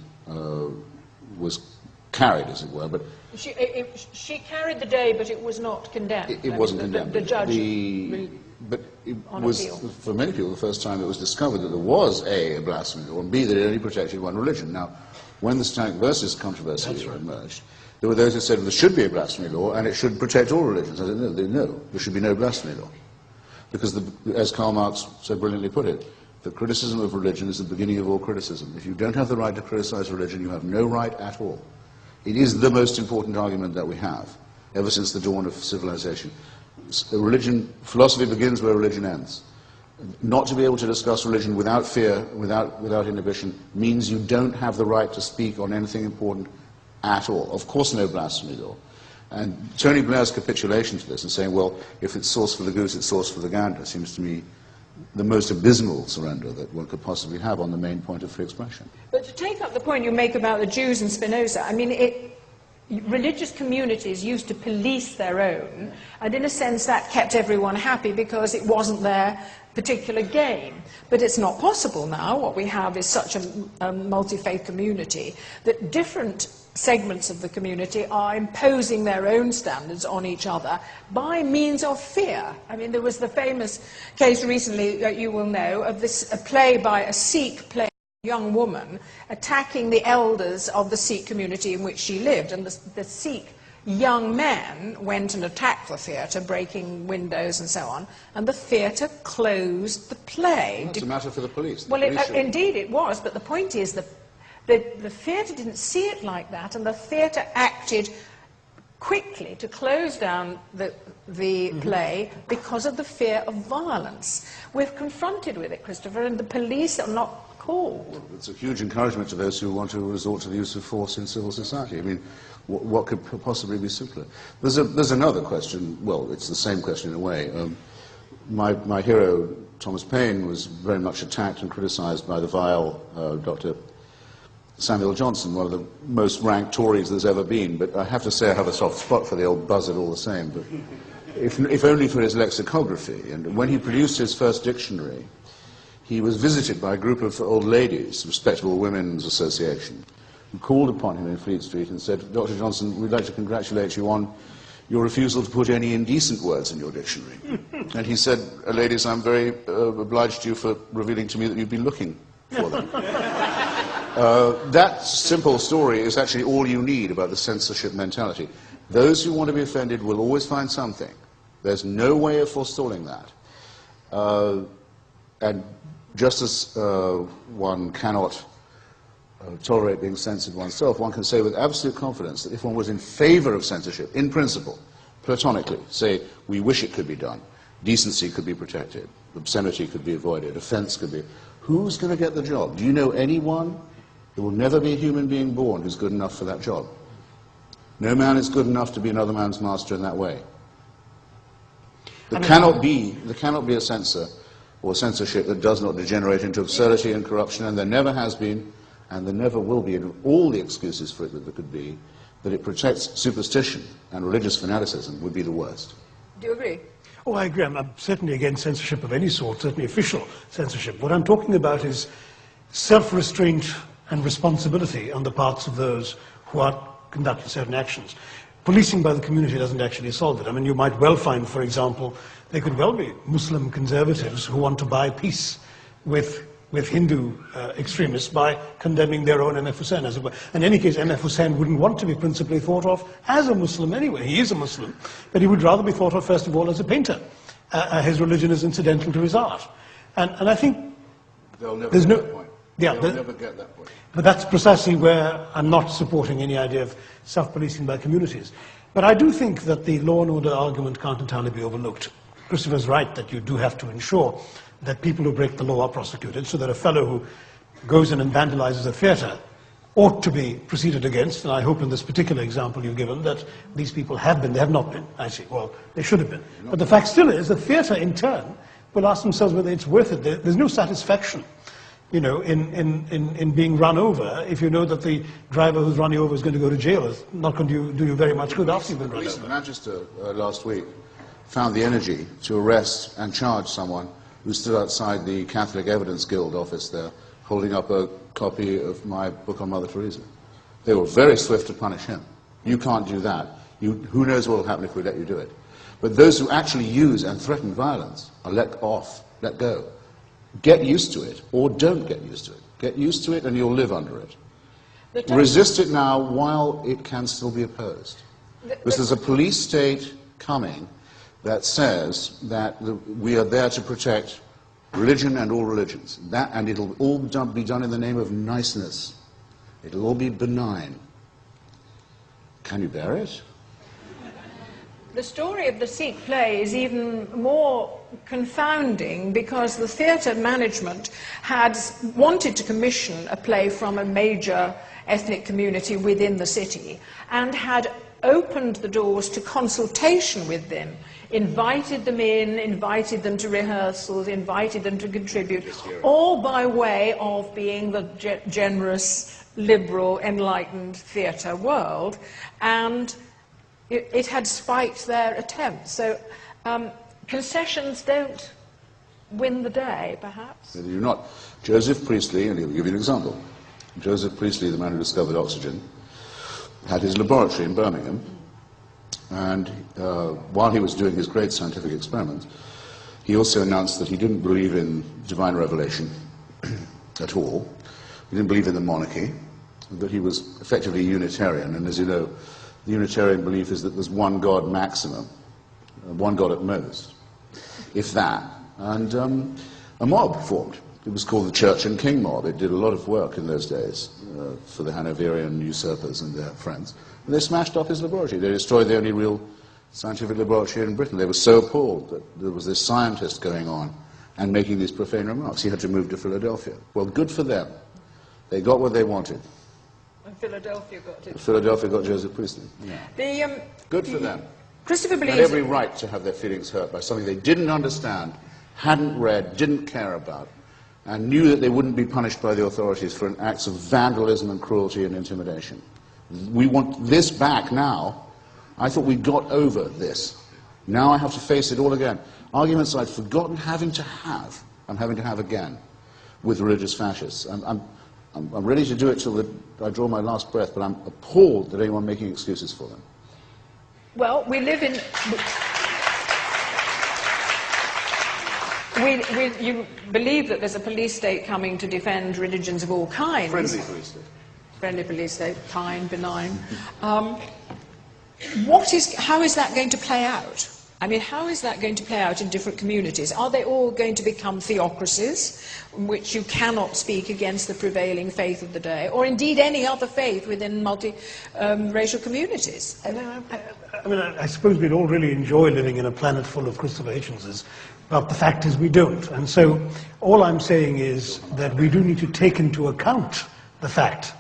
was carried, as it were. But she carried the day, but it was not condemned. It wasn't condemned. The judge... But it was, for many people, the first time it was discovered that there was A, a blasphemy law, and B, that it only protected one religion. Now, when the Satanic Verses controversy emerged, there were those who said there should be a blasphemy law and it should protect all religions. I said, no, there should be no blasphemy law. Because, as Karl Marx so brilliantly put it, the criticism of religion is the beginning of all criticism. If you don't have the right to criticize religion, you have no right at all. It is the most important argument that we have, ever since the dawn of civilization. Religion, philosophy begins where religion ends. Not to be able to discuss religion without fear, without inhibition, means you don't have the right to speak on anything important at all. Of course, no blasphemy law. And Tony Blair's capitulation to this and saying, well, if it's sauce for the goose, it's sauce for the gander, seems to me the most abysmal surrender that one could possibly have on the main point of free expression. But to take up the point you make about the Jews and Spinoza, I mean, religious communities used to police their own, and in a sense that kept everyone happy because it wasn't their particular game. But it's not possible now. What we have is such a multi-faith community that different segments of the community are imposing their own standards on each other by means of fear. I mean, there was the famous case recently that you will know of a play by a Sikh young woman attacking the elders of the Sikh community in which she lived, and the Sikh young man went and attacked the theatre, breaking windows and so on, and the theatre closed the play. Well, it's a matter for the police. Well, indeed it was, but the point is that the theatre didn't see it like that, and the theatre acted quickly to close down the play because of the fear of violence. We're confronted with it, Christopher, and the police are not called. It's a huge encouragement to those who want to resort to the use of force in civil society. I mean, what could possibly be simpler? There's another question. Well, it's the same question in a way. My hero, Thomas Paine, was very much attacked and criticized by the vile Dr. Samuel Johnson, one of the most ranked Tories there's ever been. But I have to say I have a soft spot for the old buzzard all the same. But if only for his lexicography. And when he produced his first dictionary, he was visited by a group of old ladies, Respectable Women's Association, who called upon him in Fleet Street and said, Dr. Johnson, we'd like to congratulate you on your refusal to put any indecent words in your dictionary. And he said, ladies, I'm very obliged to you for revealing to me that you've been looking for them. That simple story is actually all you need about the censorship mentality. Those who want to be offended will always find something. There's no way of forestalling that. And just as one cannot tolerate being censored oneself, one can say with absolute confidence that if one was in favor of censorship, in principle, platonically, say, we wish it could be done, decency could be protected, obscenity could be avoided, offense could be... Who's going to get the job? Do you know anyone? There will never be a human being born who's good enough for that job. No man is good enough to be another man's master in that way. There cannot be a censor or censorship that does not degenerate into absurdity and corruption, and there never has been, and there never will be, and all the excuses for it that there could be, that it protects superstition and religious fanaticism would be the worst. Do you agree? Oh, I agree. I'm certainly against censorship of any sort, certainly official censorship. What I'm talking about is self-restraint and responsibility on the parts of those who are conducting certain actions. Policing by the community doesn't actually solve it. I mean, you might well find, for example, there could well be Muslim conservatives who want to buy peace with Hindu extremists by condemning their own M.F. Hussain, as it were. In any case, M.F. Hussain wouldn't want to be principally thought of as a Muslim anyway. He is a Muslim, but he would rather be thought of, first of all, as a painter. His religion is incidental to his art. And I think they'll never there's get no... that point. Yeah, they'll never get that point. But that's precisely where I'm not supporting any idea of self-policing by communities. But I do think that the law and order argument can't entirely be overlooked. Christopher's right that you do have to ensure that people who break the law are prosecuted, so that a fellow who goes in and vandalizes a theatre ought to be proceeded against, and I hope in this particular example you've given that these people have been, they have not been, I see, well, they should have been. But the fact still is the theatre in turn will ask themselves whether it's worth it. There's no satisfaction, you know, in being run over if you know that the driver who's running over is going to go to jail. It's not going to do you very much good after you've been run over. Manchester last week found the energy to arrest and charge someone who stood outside the Catholic Evidence Guild office there, holding up a copy of my book on Mother Teresa. They were very swift to punish him. You can't do that. Who knows what will happen if we let you do it. But those who actually use and threaten violence are let go. Get used to it, or don't get used to it. Get used to it and you'll live under it. Resist it now while it can still be opposed. Because there's a police state coming that says that we are there to protect religion and all religions. And it'll all be done in the name of niceness. It'll all be benign. Can you bear it? The story of the Sikh play is even more confounding because the theatre management had wanted to commission a play from a major ethnic community within the city and had opened the doors to consultation with them, invited them in, invited them to rehearsals, invited them to contribute, all by way of being the generous, liberal, enlightened theatre world, and it had spiked their attempts. So concessions don't win the day, perhaps. They do not. Joseph Priestley, and he'll give you an example. Joseph Priestley, the man who discovered oxygen, had his laboratory in Birmingham, and while he was doing his great scientific experiments, he also announced that he didn't believe in divine revelation at all. He didn't believe in the monarchy, that he was effectively Unitarian, and as you know, the Unitarian belief is that there's one God maximum, one God at most, if that. And a mob formed. It was called the Church and King mob. It did a lot of work in those days for the Hanoverian usurpers and their friends. And they smashed up his laboratory. They destroyed the only real scientific laboratory in Britain. They were so appalled that there was this scientist going on and making these profane remarks. He had to move to Philadelphia. Well, good for them. They got what they wanted. And Philadelphia got it. Philadelphia got Joseph Priestley. Yeah. Good for them. Christopher They believes... had every right to have their feelings hurt by something they didn't understand, hadn't read, didn't care about, and knew that they wouldn't be punished by the authorities for acts of vandalism and cruelty and intimidation. We want this back now. I thought we got over this. Now I have to face it all again. Arguments I'd forgotten having to have, I'm having to have again with religious fascists. I'm ready to do it till I draw my last breath, but I'm appalled at anyone making excuses for them. Well, we live in... you believe that there's a police state coming to defend religions of all kinds. Friendly police state. Friendly police state, kind, benign. How is that going to play out? I mean, how is that going to play out in different communities? Are they all going to become theocracies, in which you cannot speak against the prevailing faith of the day, or indeed any other faith within multi-racial communities? I suppose we'd all really enjoy living in a planet full of Christopher Hitchenses, but the fact is we don't. And so all I'm saying is that we do need to take into account the fact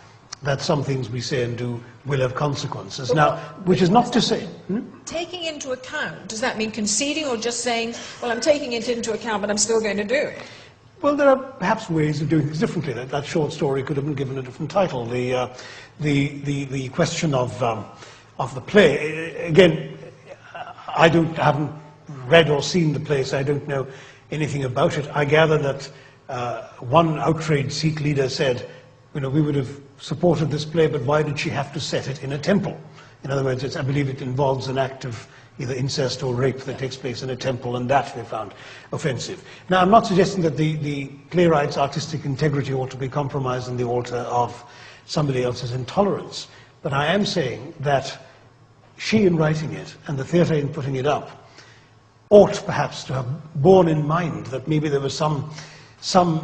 that some things we say and do will have consequences. Now, which is not to say... Taking into account, does that mean conceding or just saying, well, I'm taking it into account, but I'm still going to do it? Well, there are perhaps ways of doing things differently. That short story could have been given a different title. The question of the play, again, I haven't read or seen the play, so I don't know anything about it. I gather that one outraged Sikh leader said, we would have supported this play, but why did she have to set it in a temple? In other words, I believe it involves an act of either incest or rape that takes place in a temple, and that they found offensive. Now, I'm not suggesting that the playwright's artistic integrity ought to be compromised on the altar of somebody else's intolerance, but I am saying that she, in writing it, and the theatre in putting it up, ought perhaps to have borne in mind that maybe there was some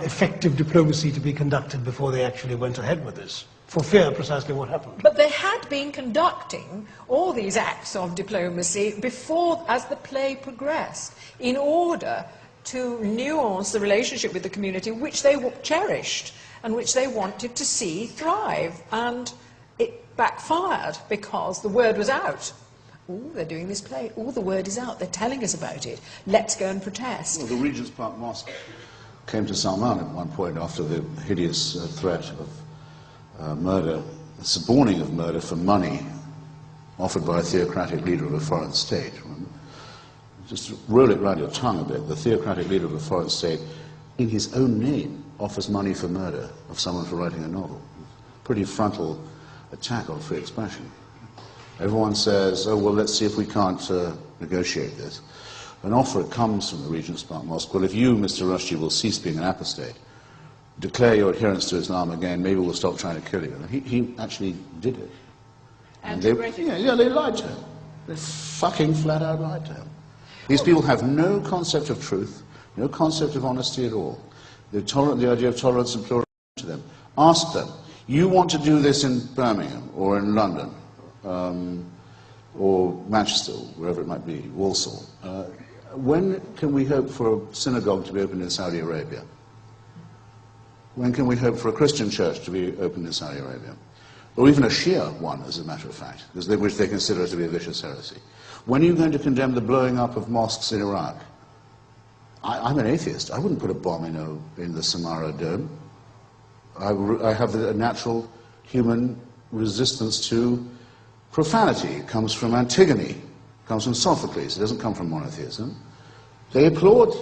effective diplomacy to be conducted before they actually went ahead with this, for fear precisely what happened. But they had been conducting all these acts of diplomacy before, as the play progressed, in order to nuance the relationship with the community which they cherished and which they wanted to see thrive. And it backfired because the word was out. Oh, they're doing this play. Oh, the word is out. They're telling us about it. Let's go and protest. Well, the Regent's Park Mosque came to Salman at one point after the hideous threat of murder, suborning of murder for money offered by a theocratic leader of a foreign state. Remember? Just roll it round your tongue a bit. The theocratic leader of a foreign state, in his own name, offers money for murder of someone for writing a novel. Pretty frontal attack on free expression. Everyone says, oh, well, let's see if we can't negotiate this. An offer comes from the Regent's Park Mosque. Well, if you, Mr. Rushdie, will cease being an apostate, declare your adherence to Islam again, maybe we'll stop trying to kill you. And he actually did it. And they lied to him. They fucking flat out lied to him. These people have no concept of truth, no concept of honesty at all. The idea of tolerance and pluralism to them. Ask them, you want to do this in Birmingham or in London or Manchester, wherever it might be, Walsall. When can we hope for a synagogue to be opened in Saudi Arabia? When can we hope for a Christian church to be opened in Saudi Arabia? Or even a Shia one, as a matter of fact, which they consider to be a vicious heresy. When are you going to condemn the blowing up of mosques in Iraq? I'm an atheist. I wouldn't put a bomb in the Samara Dome. I have a natural human resistance to profanity. It comes from Antigone. It comes from Sophocles. It doesn't come from monotheism. They applaud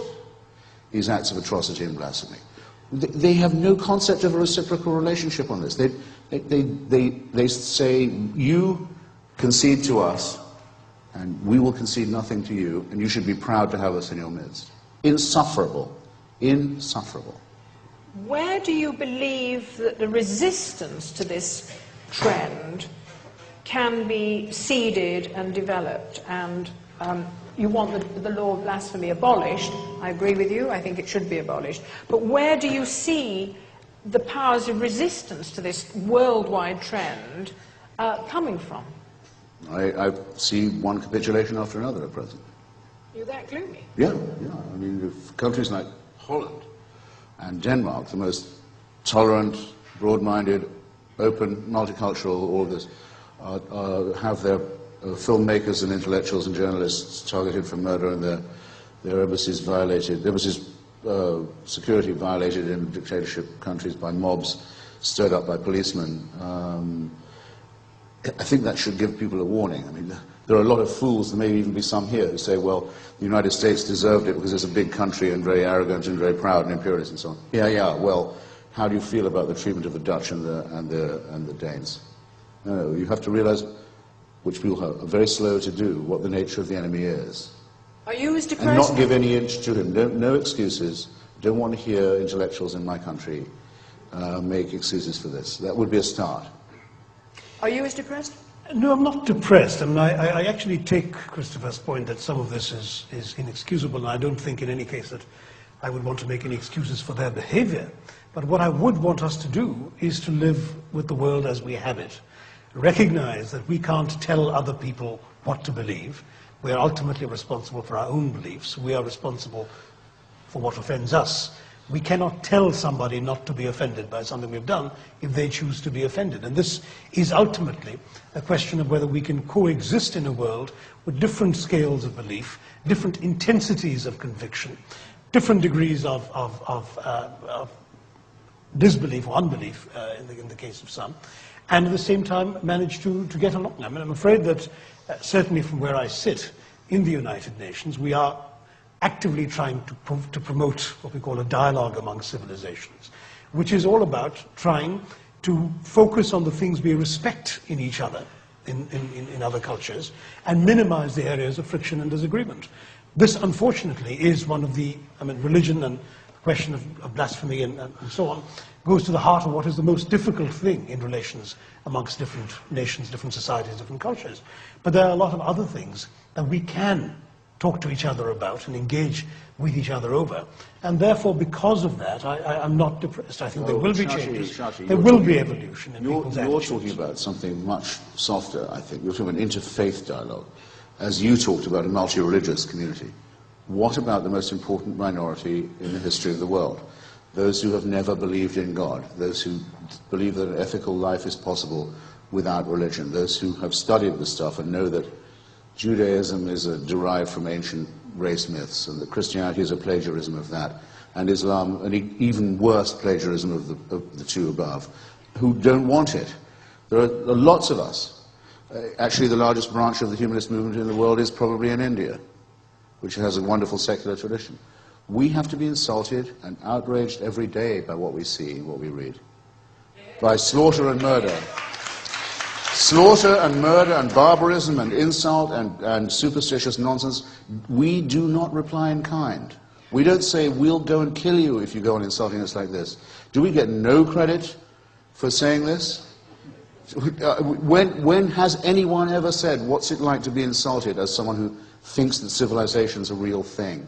these acts of atrocity and blasphemy. They have no concept of a reciprocal relationship on this. They say, you concede to us, and we will concede nothing to you, and you should be proud to have us in your midst. Insufferable. Insufferable. Where do you believe that the resistance to this trend can be seeded and developed? And you want the law of blasphemy abolished. I agree with you. I think it should be abolished. But where do you see the powers of resistance to this worldwide trend coming from? I see one capitulation after another at present. You're that gloomy? Yeah. I mean, if countries like Holland and Denmark, the most tolerant, broad-minded, open, multicultural, all of this, have their filmmakers and intellectuals and journalists targeted for murder and their embassies violated, security violated in dictatorship countries by mobs stirred up by policemen. I think that should give people a warning. I mean, there are a lot of fools, there may even be some here, who say, well, the United States deserved it because it's a big country and very arrogant and very proud and imperialist and so on. Yeah, well, how do you feel about the treatment of the Dutch and the Danes? No, you have to realize, which people are very slow to do, what the nature of the enemy is. Are you as depressed? And not give any inch to him. No excuses. Don't want to hear intellectuals in my country make excuses for this. That would be a start. Are you as depressed? No, I'm not depressed. I mean, I actually take Christopher's point that some of this is inexcusable, and I don't think in any case that I would want to make any excuses for their behavior. But what I would want us to do is to live with the world as we have it. Recognize that we can't tell other people what to believe. We are ultimately responsible for our own beliefs. We are responsible for what offends us. We cannot tell somebody not to be offended by something we've done if they choose to be offended. And this is ultimately a question of whether we can coexist in a world with different scales of belief, different intensities of conviction, different degrees of disbelief or unbelief in the case of some, and at the same time manage to get along. I mean, I'm afraid that certainly from where I sit in the United Nations, we are actively trying to promote what we call a dialogue among civilizations, which is all about trying to focus on the things we respect in each other, in other cultures, and minimize the areas of friction and disagreement. This, unfortunately, is one of the, religion and the question of blasphemy and so on, goes to the heart of what is the most difficult thing in relations amongst different nations, different societies, different cultures. But there are a lot of other things that we can talk to each other about and engage with each other over. And therefore, because of that, I'm not depressed. I think there will be changes. Shashi, there will be evolution in people's attitudes. You're talking about something much softer, I think. You're talking about an interfaith dialogue, as you talked about a multi-religious community. What about the most important minority in the history of the world? Those who have never believed in God, those who believe that an ethical life is possible without religion, those who have studied the stuff and know that Judaism is derived from ancient race myths, and that Christianity is a plagiarism of that, and Islam an even worse plagiarism of the two above, who don't want it. There are lots of us. Actually, the largest branch of the humanist movement in the world is probably in India, which has a wonderful secular tradition. We have to be insulted and outraged every day by what we see, what we read, by slaughter and murder. Slaughter and murder and barbarism and insult and superstitious nonsense. We do not reply in kind. We don't say, we'll go and kill you if you go on insulting us like this. Do we get no credit for saying this? When has anyone ever said, what's it like to be insulted as someone who thinks that civilization is a real thing?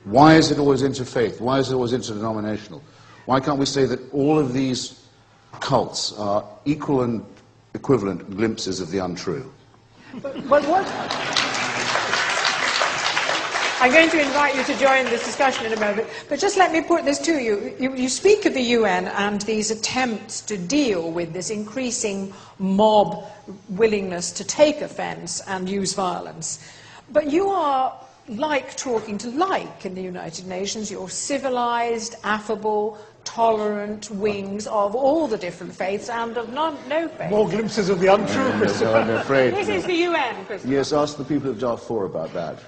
Why is it always interfaith? Why is it always interdenominational? Why can't we say that all of these cults are equal and equivalent glimpses of the untrue. But what... I'm going to invite you to join this discussion in a moment, but just let me put this to you. You speak of the UN and these attempts to deal with this increasing mob willingness to take offence and use violence. But you are like talking to like in the United Nations. You're civilised, affable, tolerant wings of all the different faiths and of no faith. More glimpses of the untrue, Christopher. I'm afraid. This is the UN, Christopher. Yes, ask the people of Darfur about that.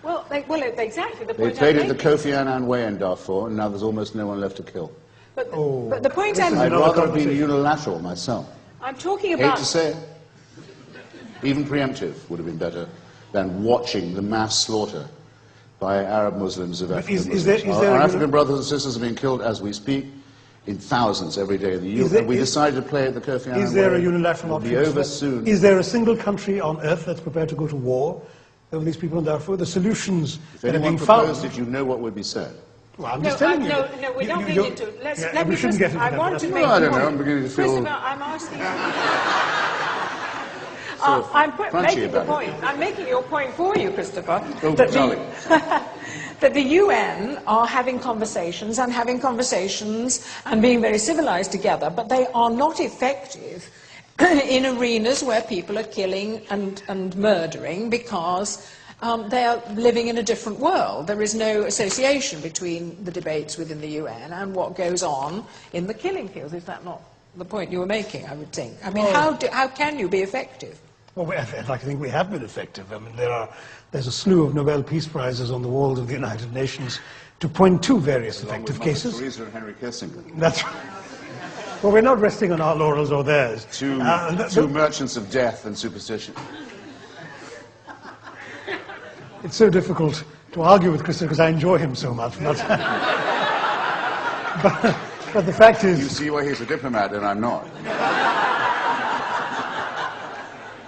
Well, exactly the They point played I'm it the making. Kofi Annan way in Darfur, and now there's almost no one left to kill. But the point I'm... I'd rather have been unilateral myself. I'm talking Hate about... to say it. Even preemptive would have been better than watching the mass slaughter by Arab Muslims of African Muslims. Our African brothers and sisters are being killed as we speak in thousands every day in the youth. And we decided to play at the Kofi Annan way. Is there a unilateral option? It'll be over soon. Is there a single country on earth that's prepared to go to war over these people in Darfur? The solutions that are being found... If you know what would be said. Well, I'm just telling you. No, we're not getting into it. Let me just... I want to make I don't know, I'm beginning to feel... Christopher, I'm asking you... making the point. I'm making your point for you, Christopher. Oh, darling. That the UN are having conversations and being very civilised together, but they are not effective in arenas where people are killing and murdering because they are living in a different world. There is no association between the debates within the UN and what goes on in the killing fields. Is that not the point you were making, I would think? I mean, how can you be effective? Well, I'd like to think we have been effective. I mean, there's a slew of Nobel Peace Prizes on the walls of the United Nations to point to various effective cases. Mother Teresa and Henry Kissinger. That's right. Well, we're not resting on our laurels or theirs. Two merchants of death and superstition. It's so difficult to argue with Christopher because I enjoy him so much. But the fact is... You see why he's a diplomat and I'm not.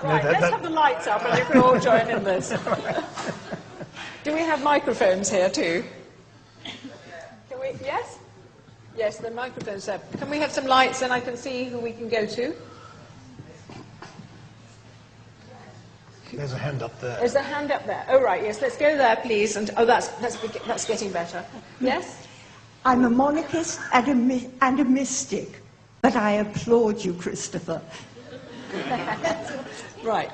Right, let's have the lights up and you can all join in this. Do we have microphones here too? Can we? Yes? Yes, the microphone's there. Can we have some lights and I can see who we can go to? There's a hand up there. There's a hand up there. Oh, right, yes, let's go there, please. And that's getting better. Yes? I'm a monarchist and a mystic, but I applaud you, Christopher. Right.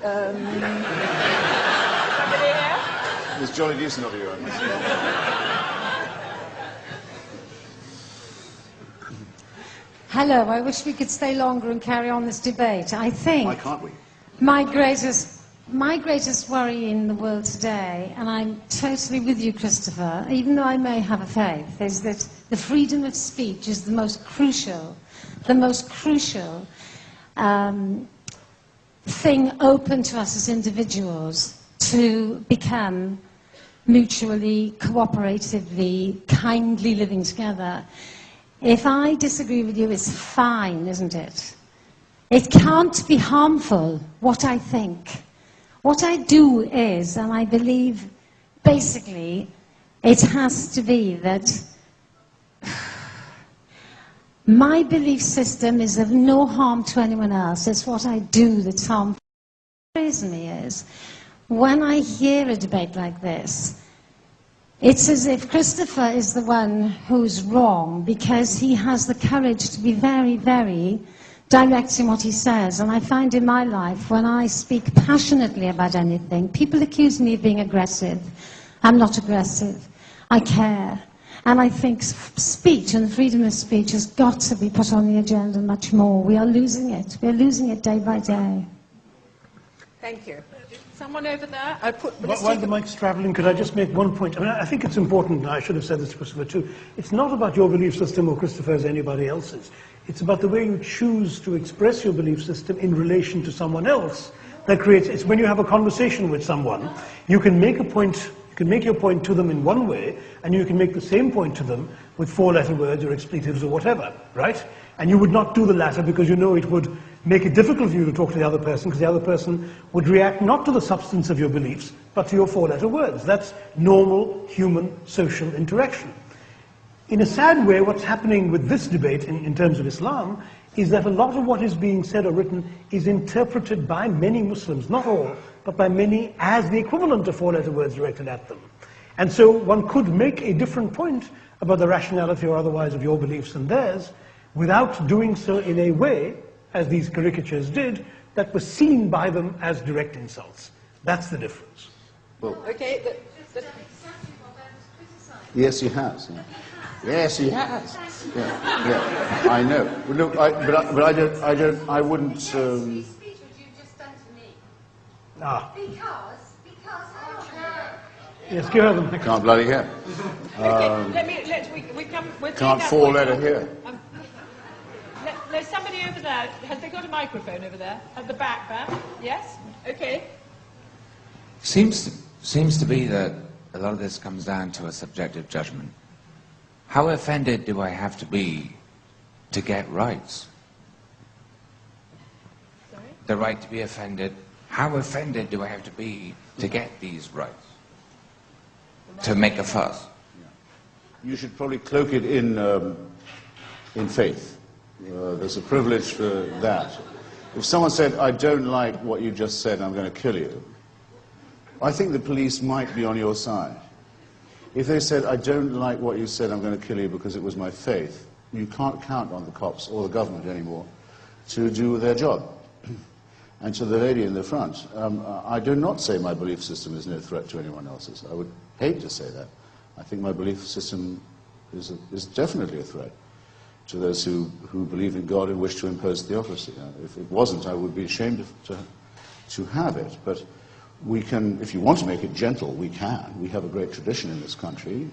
Somebody here? It's jolly decent of you. Hello, I wish we could stay longer and carry on this debate. I think... Why can't we? My greatest worry in the world today, and I'm totally with you, Christopher, even though I may have a faith, is that the freedom of speech is the most crucial thing open to us as individuals to become mutually, cooperatively, kindly living together. If I disagree with you, it's fine, isn't it? It can't be harmful, what I think. What I do is, and I believe, basically, it has to be that my belief system is of no harm to anyone else. It's what I do that's harmful. The reason is, when I hear a debate like this, it's as if Christopher is the one who's wrong because he has the courage to be very, very direct in what he says. And I find in my life, when I speak passionately about anything, people accuse me of being aggressive. I'm not aggressive. I care. And I think speech and freedom of speech has got to be put on the agenda much more. We are losing it. We are losing it day by day. Thank you. Someone over there? While the mic's travelling, could I just make one point? I mean, I think it's important, and I should have said this to Christopher too. It's not about your belief system or Christopher's or anybody else's. It's about the way you choose to express your belief system in relation to someone else. That creates, it's when you have a conversation with someone, you can make a point, you can make your point to them in one way, and you can make the same point to them with four-letter words or expletives or whatever, right? And you would not do the latter because you know it would make it difficult for you to talk to the other person because the other person would react not to the substance of your beliefs, but to your four-letter words. That's normal human social interaction. In a sad way, what's happening with this debate in terms of Islam is that a lot of what is being said or written is interpreted by many Muslims, not all, but by many, as the equivalent of four-letter words directed at them. And so one could make a different point about the rationality or otherwise of your beliefs and theirs, without doing so in a way, as these caricatures did, that was seen by them as direct insults. That's the difference. Well, Okay, yes, he has. Yeah. Yes, he has. Yeah, yeah. I know. But look, I wouldn't. Speech what you've just done to me. Because I don't know. Yes, give her them. Can't bloody hear. okay, we'll take Can't that four-letter point. hear. There's somebody over there. Has they got a microphone over there? At the back there? Yes? Okay. Seems to be that a lot of this comes down to a subjective judgment. How offended do I have to be to get rights? Sorry? The right to be offended. How offended do I have to be to get these rights? To make a fuss? You should probably cloak it in faith. There's a privilege for that. If someone said, I don't like what you just said, I'm going to kill you, I think the police might be on your side. If they said, I don't like what you said, I'm going to kill you because it was my faith, you can't count on the cops or the government anymore to do their job. And to the lady in the front, I do not say my belief system is no threat to anyone else's. I would hate to say that. I think my belief system is definitely a threat to those who believe in God and wish to impose theocracy. If it wasn't, I would be ashamed to have it. But we can, if you want to make it gentle, we can. We have a great tradition in this country.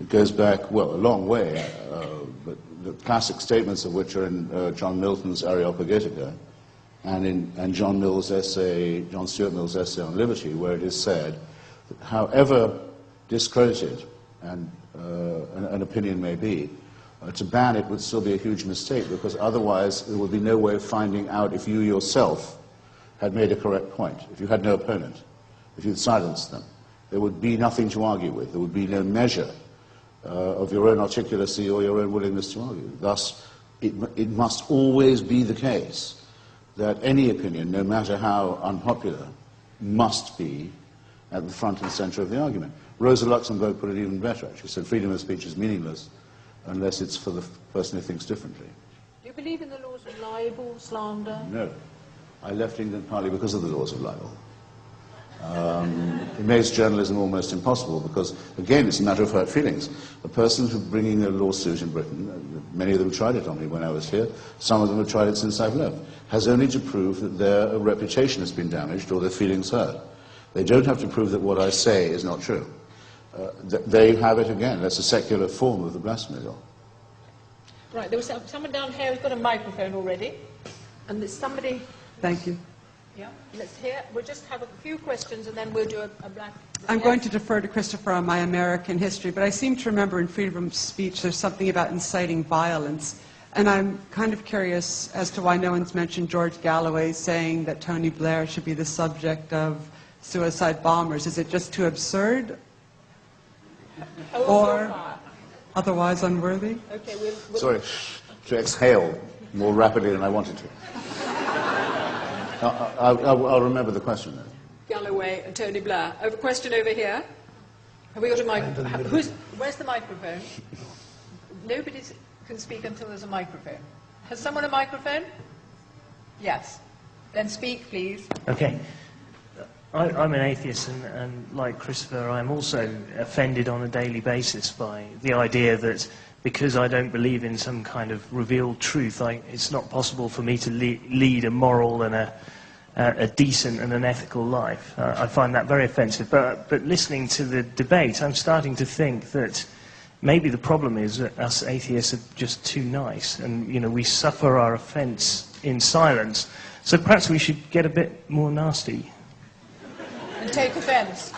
It goes back, well, a long way, but the classic statements of which are in John Milton's Areopagitica and in John Stuart Mill's essay on liberty, where it is said that however discredited an opinion may be, to ban it would still be a huge mistake, because otherwise there would be no way of finding out if you yourself had made a correct point, if you had no opponent, if you'd silenced them. There would be nothing to argue with. There would be no measure of your own articulacy or your own willingness to argue. Thus, it must always be the case that any opinion, no matter how unpopular, must be at the front and center of the argument. Rosa Luxemburg put it even better, actually. She said freedom of speech is meaningless unless it's for the person who thinks differently. Do you believe in the laws of libel, slander? No. I left England partly because of the laws of libel. It makes journalism almost impossible because, again, it's a matter of hurt feelings. A person who's bringing a lawsuit in Britain, many of them tried it on me when I was here, some of them have tried it since I've left, has only to prove that their reputation has been damaged or their feelings hurt. They don't have to prove that what I say is not true. They have it again. That's a secular form of the blasphemy law. Right, there was someone down here who's got a microphone already, and there's somebody... Thank you. Yeah, let's hear. We'll just have a few questions and then we'll do a black... I'm going to defer to Christopher on my American history, but I seem to remember in freedom of speech there's something about inciting violence. And I'm kind of curious as to why no one's mentioned George Galloway saying that Tony Blair should be the subject of suicide bombers. Is it just too absurd? Or otherwise unworthy? Okay, we'll... Sorry, to exhale more rapidly than I wanted to. I'll remember the question then. Galloway and Tony Blair. I have a question over here. Have we got a microphone? Where's the microphone? Nobody can speak until there's a microphone. Has someone a microphone? Yes. Then speak, please. Okay. I'm an atheist, and like Christopher, I'm also offended on a daily basis by the idea that because I don't believe in some kind of revealed truth, it's not possible for me to lead a moral and a decent and an ethical life. I find that very offensive. But listening to the debate, I'm starting to think that maybe the problem is that us atheists are just too nice, and we suffer our offence in silence. So perhaps we should get a bit more nasty. And take offence.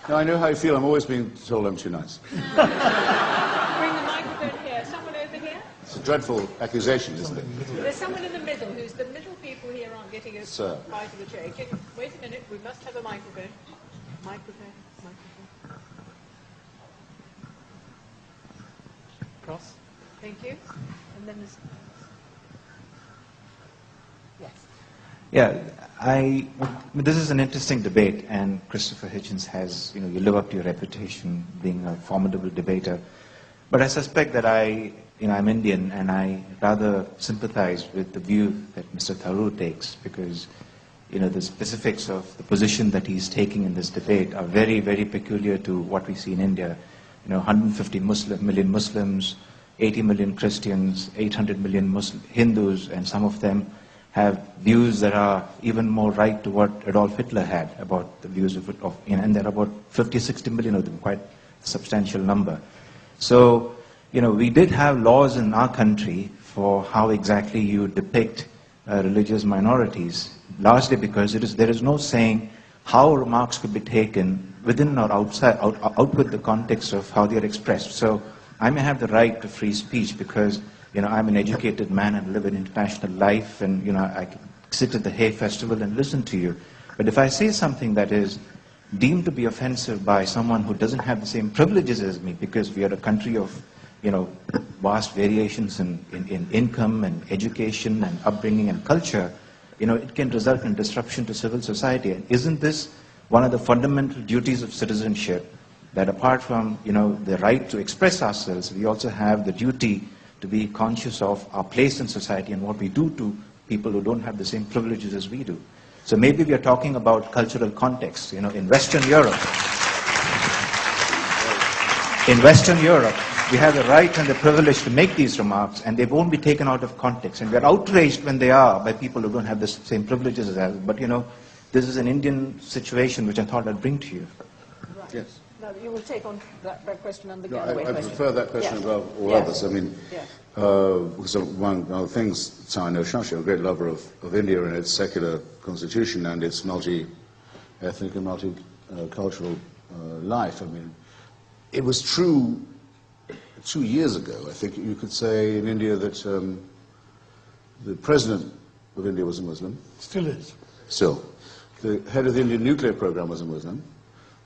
No, I know how you feel. I'm always being told I'm too nice. Bring the microphone here. Someone over here? It's a dreadful accusation, isn't it? There's someone in the middle who's the middle people here aren't getting a bite of the chair. Wait a minute, we must have a microphone. Microphone. Cross. Thank you. And then there's... Yes. Yeah, this is an interesting debate, and Christopher Hitchens has, you live up to your reputation being a formidable debater. But I suspect that I'm Indian, and I rather sympathize with the view that Mr. Tharoor takes, because, the specifics of the position that he's taking in this debate are very, very peculiar to what we see in India. 150 million Muslims, 80 million Christians, 800 million Hindus, and some of them have views that are even more right to what Adolf Hitler had about the views and there are about 50, 60 million of them, quite a substantial number. So, we did have laws in our country for how exactly you depict religious minorities, largely because there is no saying how remarks could be taken within or outside, out with the context of how they are expressed. So I may have the right to free speech because, I'm an educated man and live an international life, and, I can sit at the Hay Festival and listen to you. But if I say something that is deemed to be offensive by someone who doesn't have the same privileges as me, because we are a country of, vast variations in income and education and upbringing and culture, it can result in disruption to civil society. And isn't this one of the fundamental duties of citizenship, that apart from, the right to express ourselves, we also have the duty to be conscious of our place in society and what we do to people who don't have the same privileges as we do. So maybe we are talking about cultural context. In Western Europe, we have the right and the privilege to make these remarks, and they won't be taken out of context. And we are outraged when they are by people who don't have the same privileges as us. But, this is an Indian situation which I thought I'd bring to you. Right. Yes. Now, you will take on that question on the No, Galloway I question. prefer that question above all Yes. others. I mean, Yes. because one of the things, that's how I know Shashi, I'm a great lover of India and its secular constitution and its multi-ethnic and multicultural life. I mean, it was true 2 years ago, I think you could say in India that the president of India was a Muslim. Still is. Still. The head of the Indian nuclear program was a Muslim.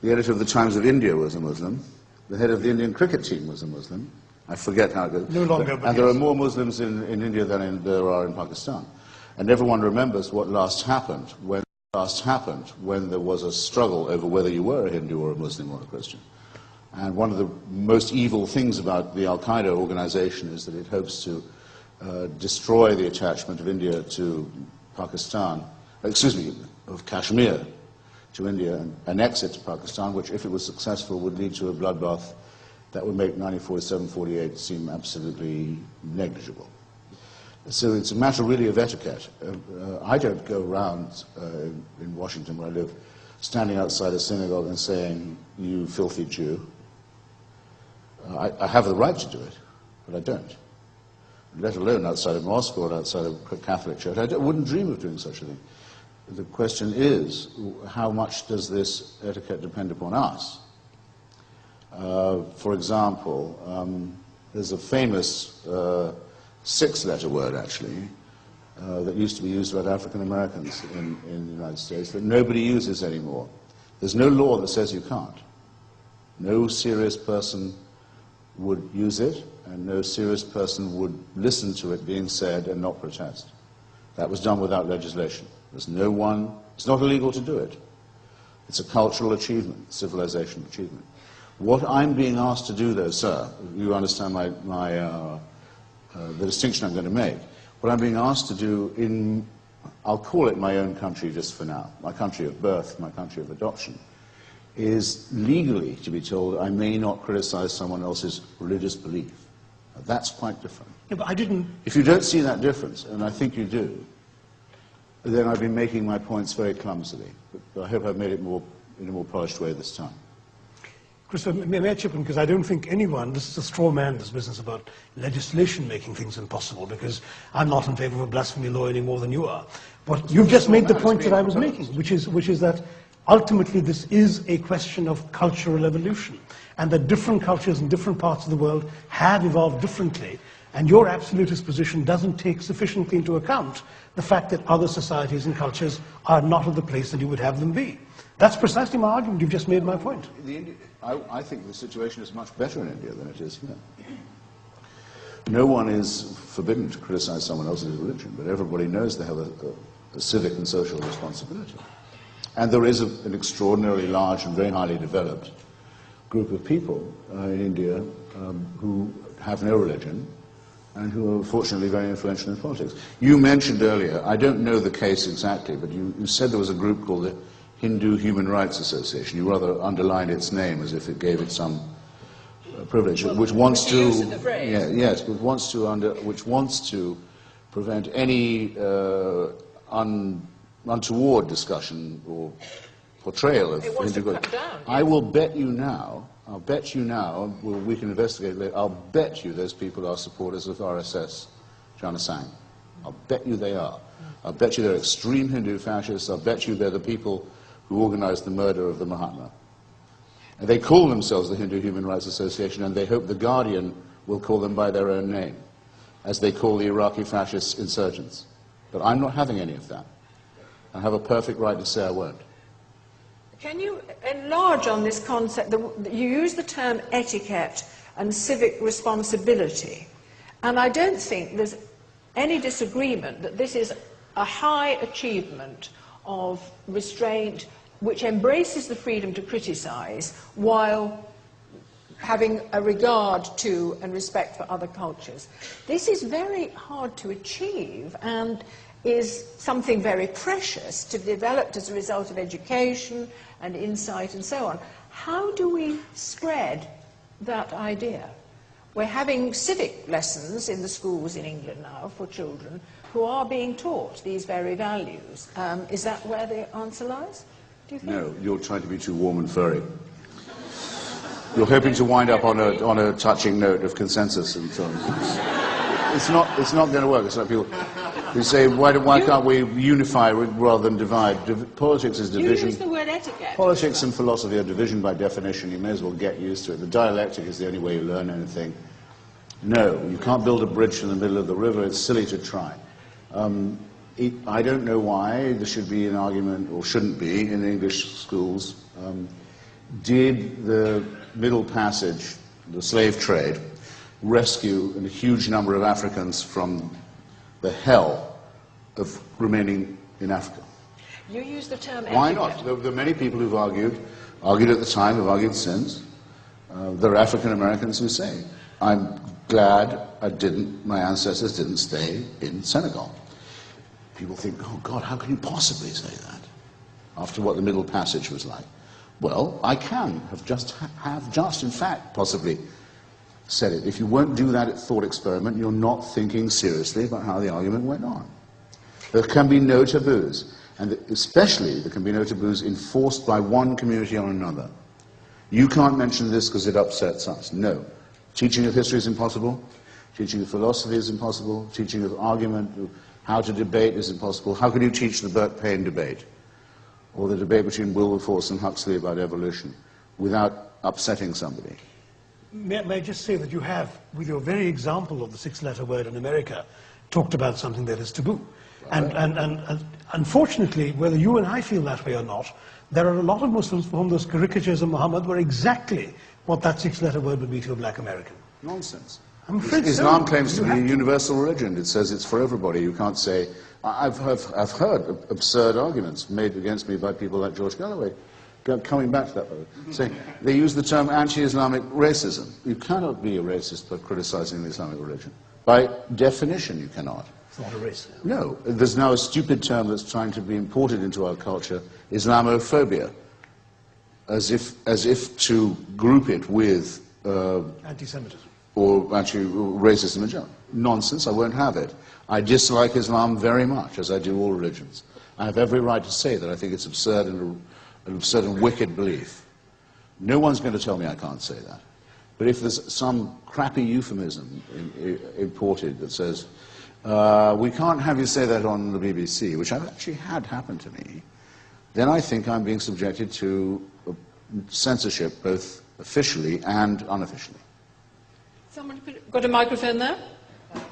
The editor of the Times of India was a Muslim. The head of the Indian cricket team was a Muslim. I forget how it goes. No longer, but and there are more Muslims in India than there are in Pakistan. And everyone remembers what last happened when there was a struggle over whether you were a Hindu or a Muslim or a Christian. And one of the most evil things about the Al-Qaeda organization is that it hopes to destroy the attachment of India to Pakistan, of Kashmir to India, and annex it to Pakistan, which, if it was successful, would lead to a bloodbath that would make 1947-48 seem absolutely negligible. So it's a matter really of etiquette. I don't go around in Washington, where I live, standing outside a synagogue and saying, "You filthy Jew." I have the right to do it, but I don't. Let alone outside a mosque or outside a Catholic church. I wouldn't dream of doing such a thing. The question is, how much does this etiquette depend upon us? For example, there's a famous six-letter word, actually, that used to be used about African Americans in the United States that nobody uses anymore. There's no law that says you can't. No serious person would use it, and no serious person would listen to it being said and not protest. That was done without legislation. There's no one, it's not illegal to do it. It's a cultural achievement, civilizational achievement. What I'm being asked to do, though, sir, you understand the distinction I'm going to make. What I'm being asked to do in, I'll call it my own country just for now, my country of birth, my country of adoption, is legally to be told I may not criticize someone else's religious belief. Now, that's quite different. Yeah, but I didn't... If you don't see that difference, and I think you do, then I've been making my points very clumsily. But I hope I've made it in a more polished way this time. Christopher, may I chip in? Because I don't think anyone, this is a straw man, this business about legislation making things impossible, because I'm not in favor of a blasphemy law any more than you are. But you've just made the point that I was making, which is that ultimately this is a question of cultural evolution, and that different cultures in different parts of the world have evolved differently, and your absolutist position doesn't take sufficiently into account the fact that other societies and cultures are not at the place that you would have them be. That's precisely my argument. You've just made my point. I think the situation is much better in India than it is here. No one is forbidden to criticize someone else's religion, but everybody knows they have a civic and social responsibility. And there is an extraordinarily large and very highly developed group of people in India who have no religion and who are fortunately very influential in politics. You mentioned earlier, I don't know the case exactly, but you said there was a group called the Hindu Human Rights Association. You rather underlined its name as if it gave it some privilege, which wants to, which wants to prevent any untoward discussion or portrayal of Hindu culture. I will bet you now, we can investigate later, I'll bet you those people are supporters of RSS, Janasang. I'll bet you they are. I'll bet you they're extreme Hindu fascists. I'll bet you they're the people who organized the murder of the Mahatma. And they call themselves the Hindu Human Rights Association, and they hope the Guardian will call them by their own name, as they call the Iraqi fascist insurgents. But I'm not having any of that. I have a perfect right to say I won't. Can you enlarge on this concept? You use the term etiquette and civic responsibility, and I don't think there's any disagreement that this is a high achievement of restraint which embraces the freedom to criticize while having a regard to and respect for other cultures. This is very hard to achieve and is something very precious to be developed as a result of education and insight and so on. How do we spread that idea? We're having civic lessons in the schools in England now for children who are being taught these very values. Is that where the answer lies, do you think? No, you're trying to be too warm and furry. You're hoping to wind up on a touching note of consensus and so on. It's not going to work. It's like people who say, why can't we unify rather than divide? Politics is division. You use the word etiquette. Politics and philosophy are division by definition. You may as well get used to it. The dialectic is the only way you learn anything. No, you can't build a bridge in the middle of the river. It's silly to try. I don't know why there should be an argument, or shouldn't be, in English schools. Did the Middle Passage, the slave trade, rescue a huge number of Africans from the hell of remaining in Africa? You use the term etiquette. Why not? There are many people who've argued at the time, have argued since. There are African Americans who say, I'm glad my ancestors didn't stay in Senegal. People think, oh God, how can you possibly say that after what the Middle Passage was like? Well, I have just in fact possibly said it. If you won't do that thought experiment, you're not thinking seriously about how the argument went on. There can be no taboos, and especially there can be no taboos enforced by one community on another. You can't mention this because it upsets us. No. Teaching of history is impossible. Teaching of philosophy is impossible. Teaching of argument, how to debate is impossible. How can you teach the Burke-Paine debate, or the debate between Wilberforce and Huxley about evolution, without upsetting somebody? May I just say that you have, with your very example of the six-letter word in America, talked about something that is taboo. And unfortunately, whether you and I feel that way or not, there are a lot of Muslims for whom those caricatures of Muhammad were exactly what that six-letter word would be to a black American. Nonsense. I'm afraid Islam claims to be a universal religion. It says it's for everybody. You can't say... I've heard absurd arguments made against me by people like George Galloway, coming back to that, saying they use the term anti-Islamic racism. You cannot be a racist by criticizing the Islamic religion. By definition, you cannot. It's not a racism. No. There's now a stupid term that's trying to be imported into our culture, Islamophobia, as if to group it with... anti-Semitism. Or actually racism in general. Nonsense, I won't have it. I dislike Islam very much, as I do all religions. I have every right to say that I think it's absurd and an absurd and wicked belief. No one's going to tell me I can't say that. But if there's some crappy euphemism imported that says, we can't have you say that on the BBC, which I've actually had happen to me, then I think I'm being subjected to censorship, both officially and unofficially. Someone got a microphone there?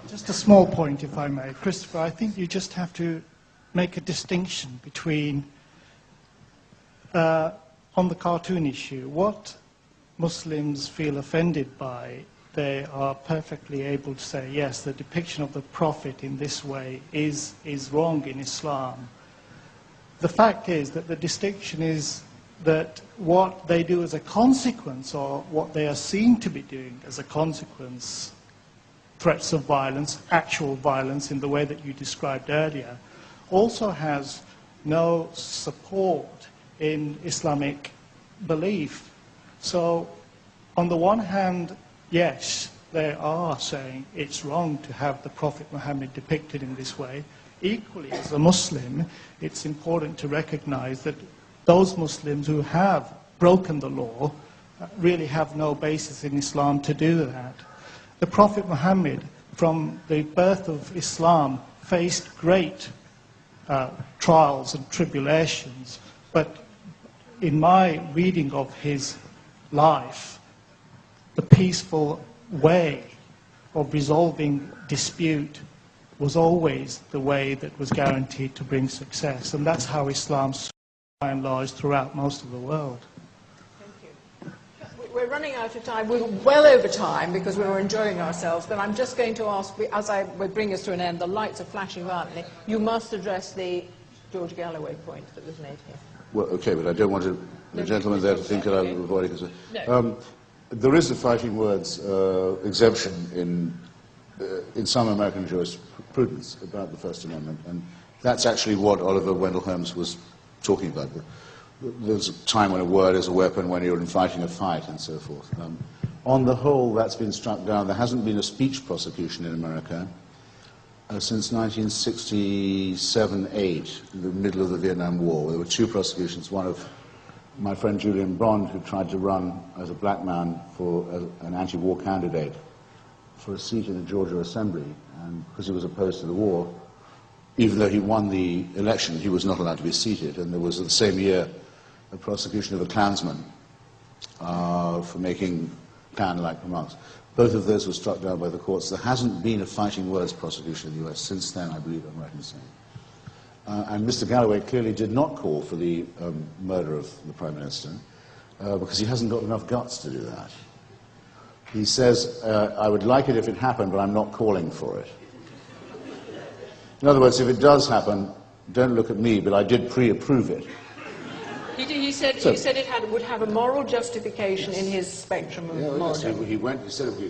Just a small point, if I may. Christopher, I think you just have to make a distinction between, on the cartoon issue, what Muslims feel offended by they are perfectly able to say, yes, the depiction of the Prophet in this way is wrong in Islam. The fact is that the distinction is that what they do as a consequence, or what they are seen to be doing as a consequence, threats of violence, actual violence in the way that you described earlier, also has no support in Islamic belief. So, on the one hand, yes, they are saying it's wrong to have the Prophet Muhammad depicted in this way. Equally, as a Muslim, it's important to recognize that those Muslims who have broken the law really have no basis in Islam to do that. The Prophet Muhammad, from the birth of Islam, faced great trials and tribulations, but in my reading of his life, the peaceful way of resolving dispute was always the way that was guaranteed to bring success, and that's how Islam, by and large, throughout most of the world. Thank you. We're running out of time. We're well over time because we were enjoying ourselves, but I'm just going to ask, as I would bring us to an end, the lights are flashing violently. You must address the George Galloway point that was made here. Well, okay, but I don't want the gentleman there to think that I'm avoiding it. No. There is a fighting words exemption in some American jurisprudence about the First Amendment, and that's actually what Oliver Wendell Holmes was talking about. There's a time when a word is a weapon, when you're fighting a fight, and so forth. On the whole, that's been struck down. There hasn't been a speech prosecution in America since 1967-8, the middle of the Vietnam War. There were two prosecutions, one of my friend Julian Bond, who tried to run as a black man for an anti-war candidate for a seat in the Georgia Assembly, and because he was opposed to the war, even though he won the election, he was not allowed to be seated. And there was, the same year, a prosecution of a Klansman for making Klan-like remarks. Both of those were struck down by the courts. There hasn't been a fighting words prosecution in the US since then, I believe I'm right in saying. And Mr. Galloway clearly did not call for the murder of the Prime Minister because he hasn't got enough guts to do that. He says, I would like it if it happened, but I'm not calling for it. In other words, if it does happen, don't look at me, but I did pre-approve it. He said it would have a moral justification in his spectrum of moral. He said it would be a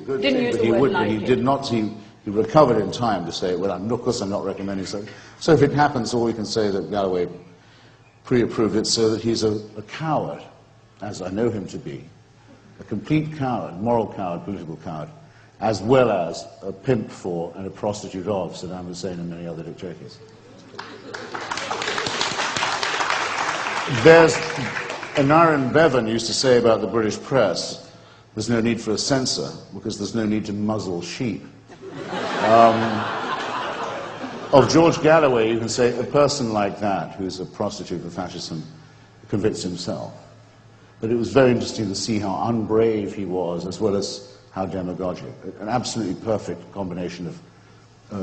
good Didn't thing, use but the he word would, like but he it. did not. He recovered in time to say, well, of course I'm not recommending so. So if it happens, all we can say is that Galloway pre-approved it so that he's a coward, as I know him to be, a complete coward, moral coward, political coward, as well as a pimp for and a prostitute of Saddam Hussein and many other dictators. There's Aneurin Bevan used to say about the British press, there's no need for a censor because there's no need to muzzle sheep. Of George Galloway, you can say a person like that, who's a prostitute for fascism, convicts himself. But it was very interesting to see how unbrave he was, as well as how demagogic. An absolutely perfect combination of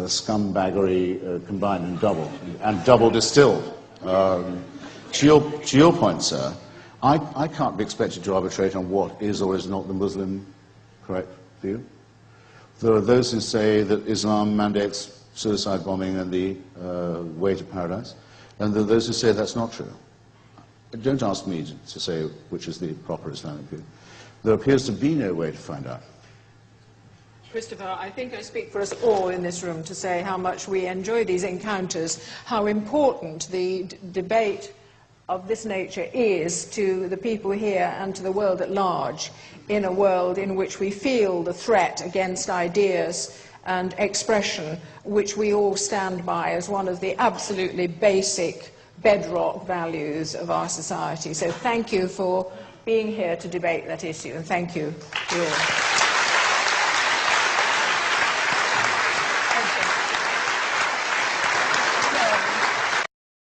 scumbaggery combined and double distilled. To your point, sir, I can't be expected to arbitrate on what is or is not the Muslim correct view. There are those who say that Islam mandates suicide bombing and the way to paradise, and there are those who say that's not true. Don't ask me to say which is the proper Islamic view. There appears to be no way to find out. Christopher, I think I speak for us all in this room to say how much we enjoy these encounters, how important the debate of this nature is to the people here and to the world at large, in a world in which we feel the threat against ideas and expression, which we all stand by as one of the absolutely basic bedrock values of our society. So thank you for being here to debate that issue, and thank you to you all.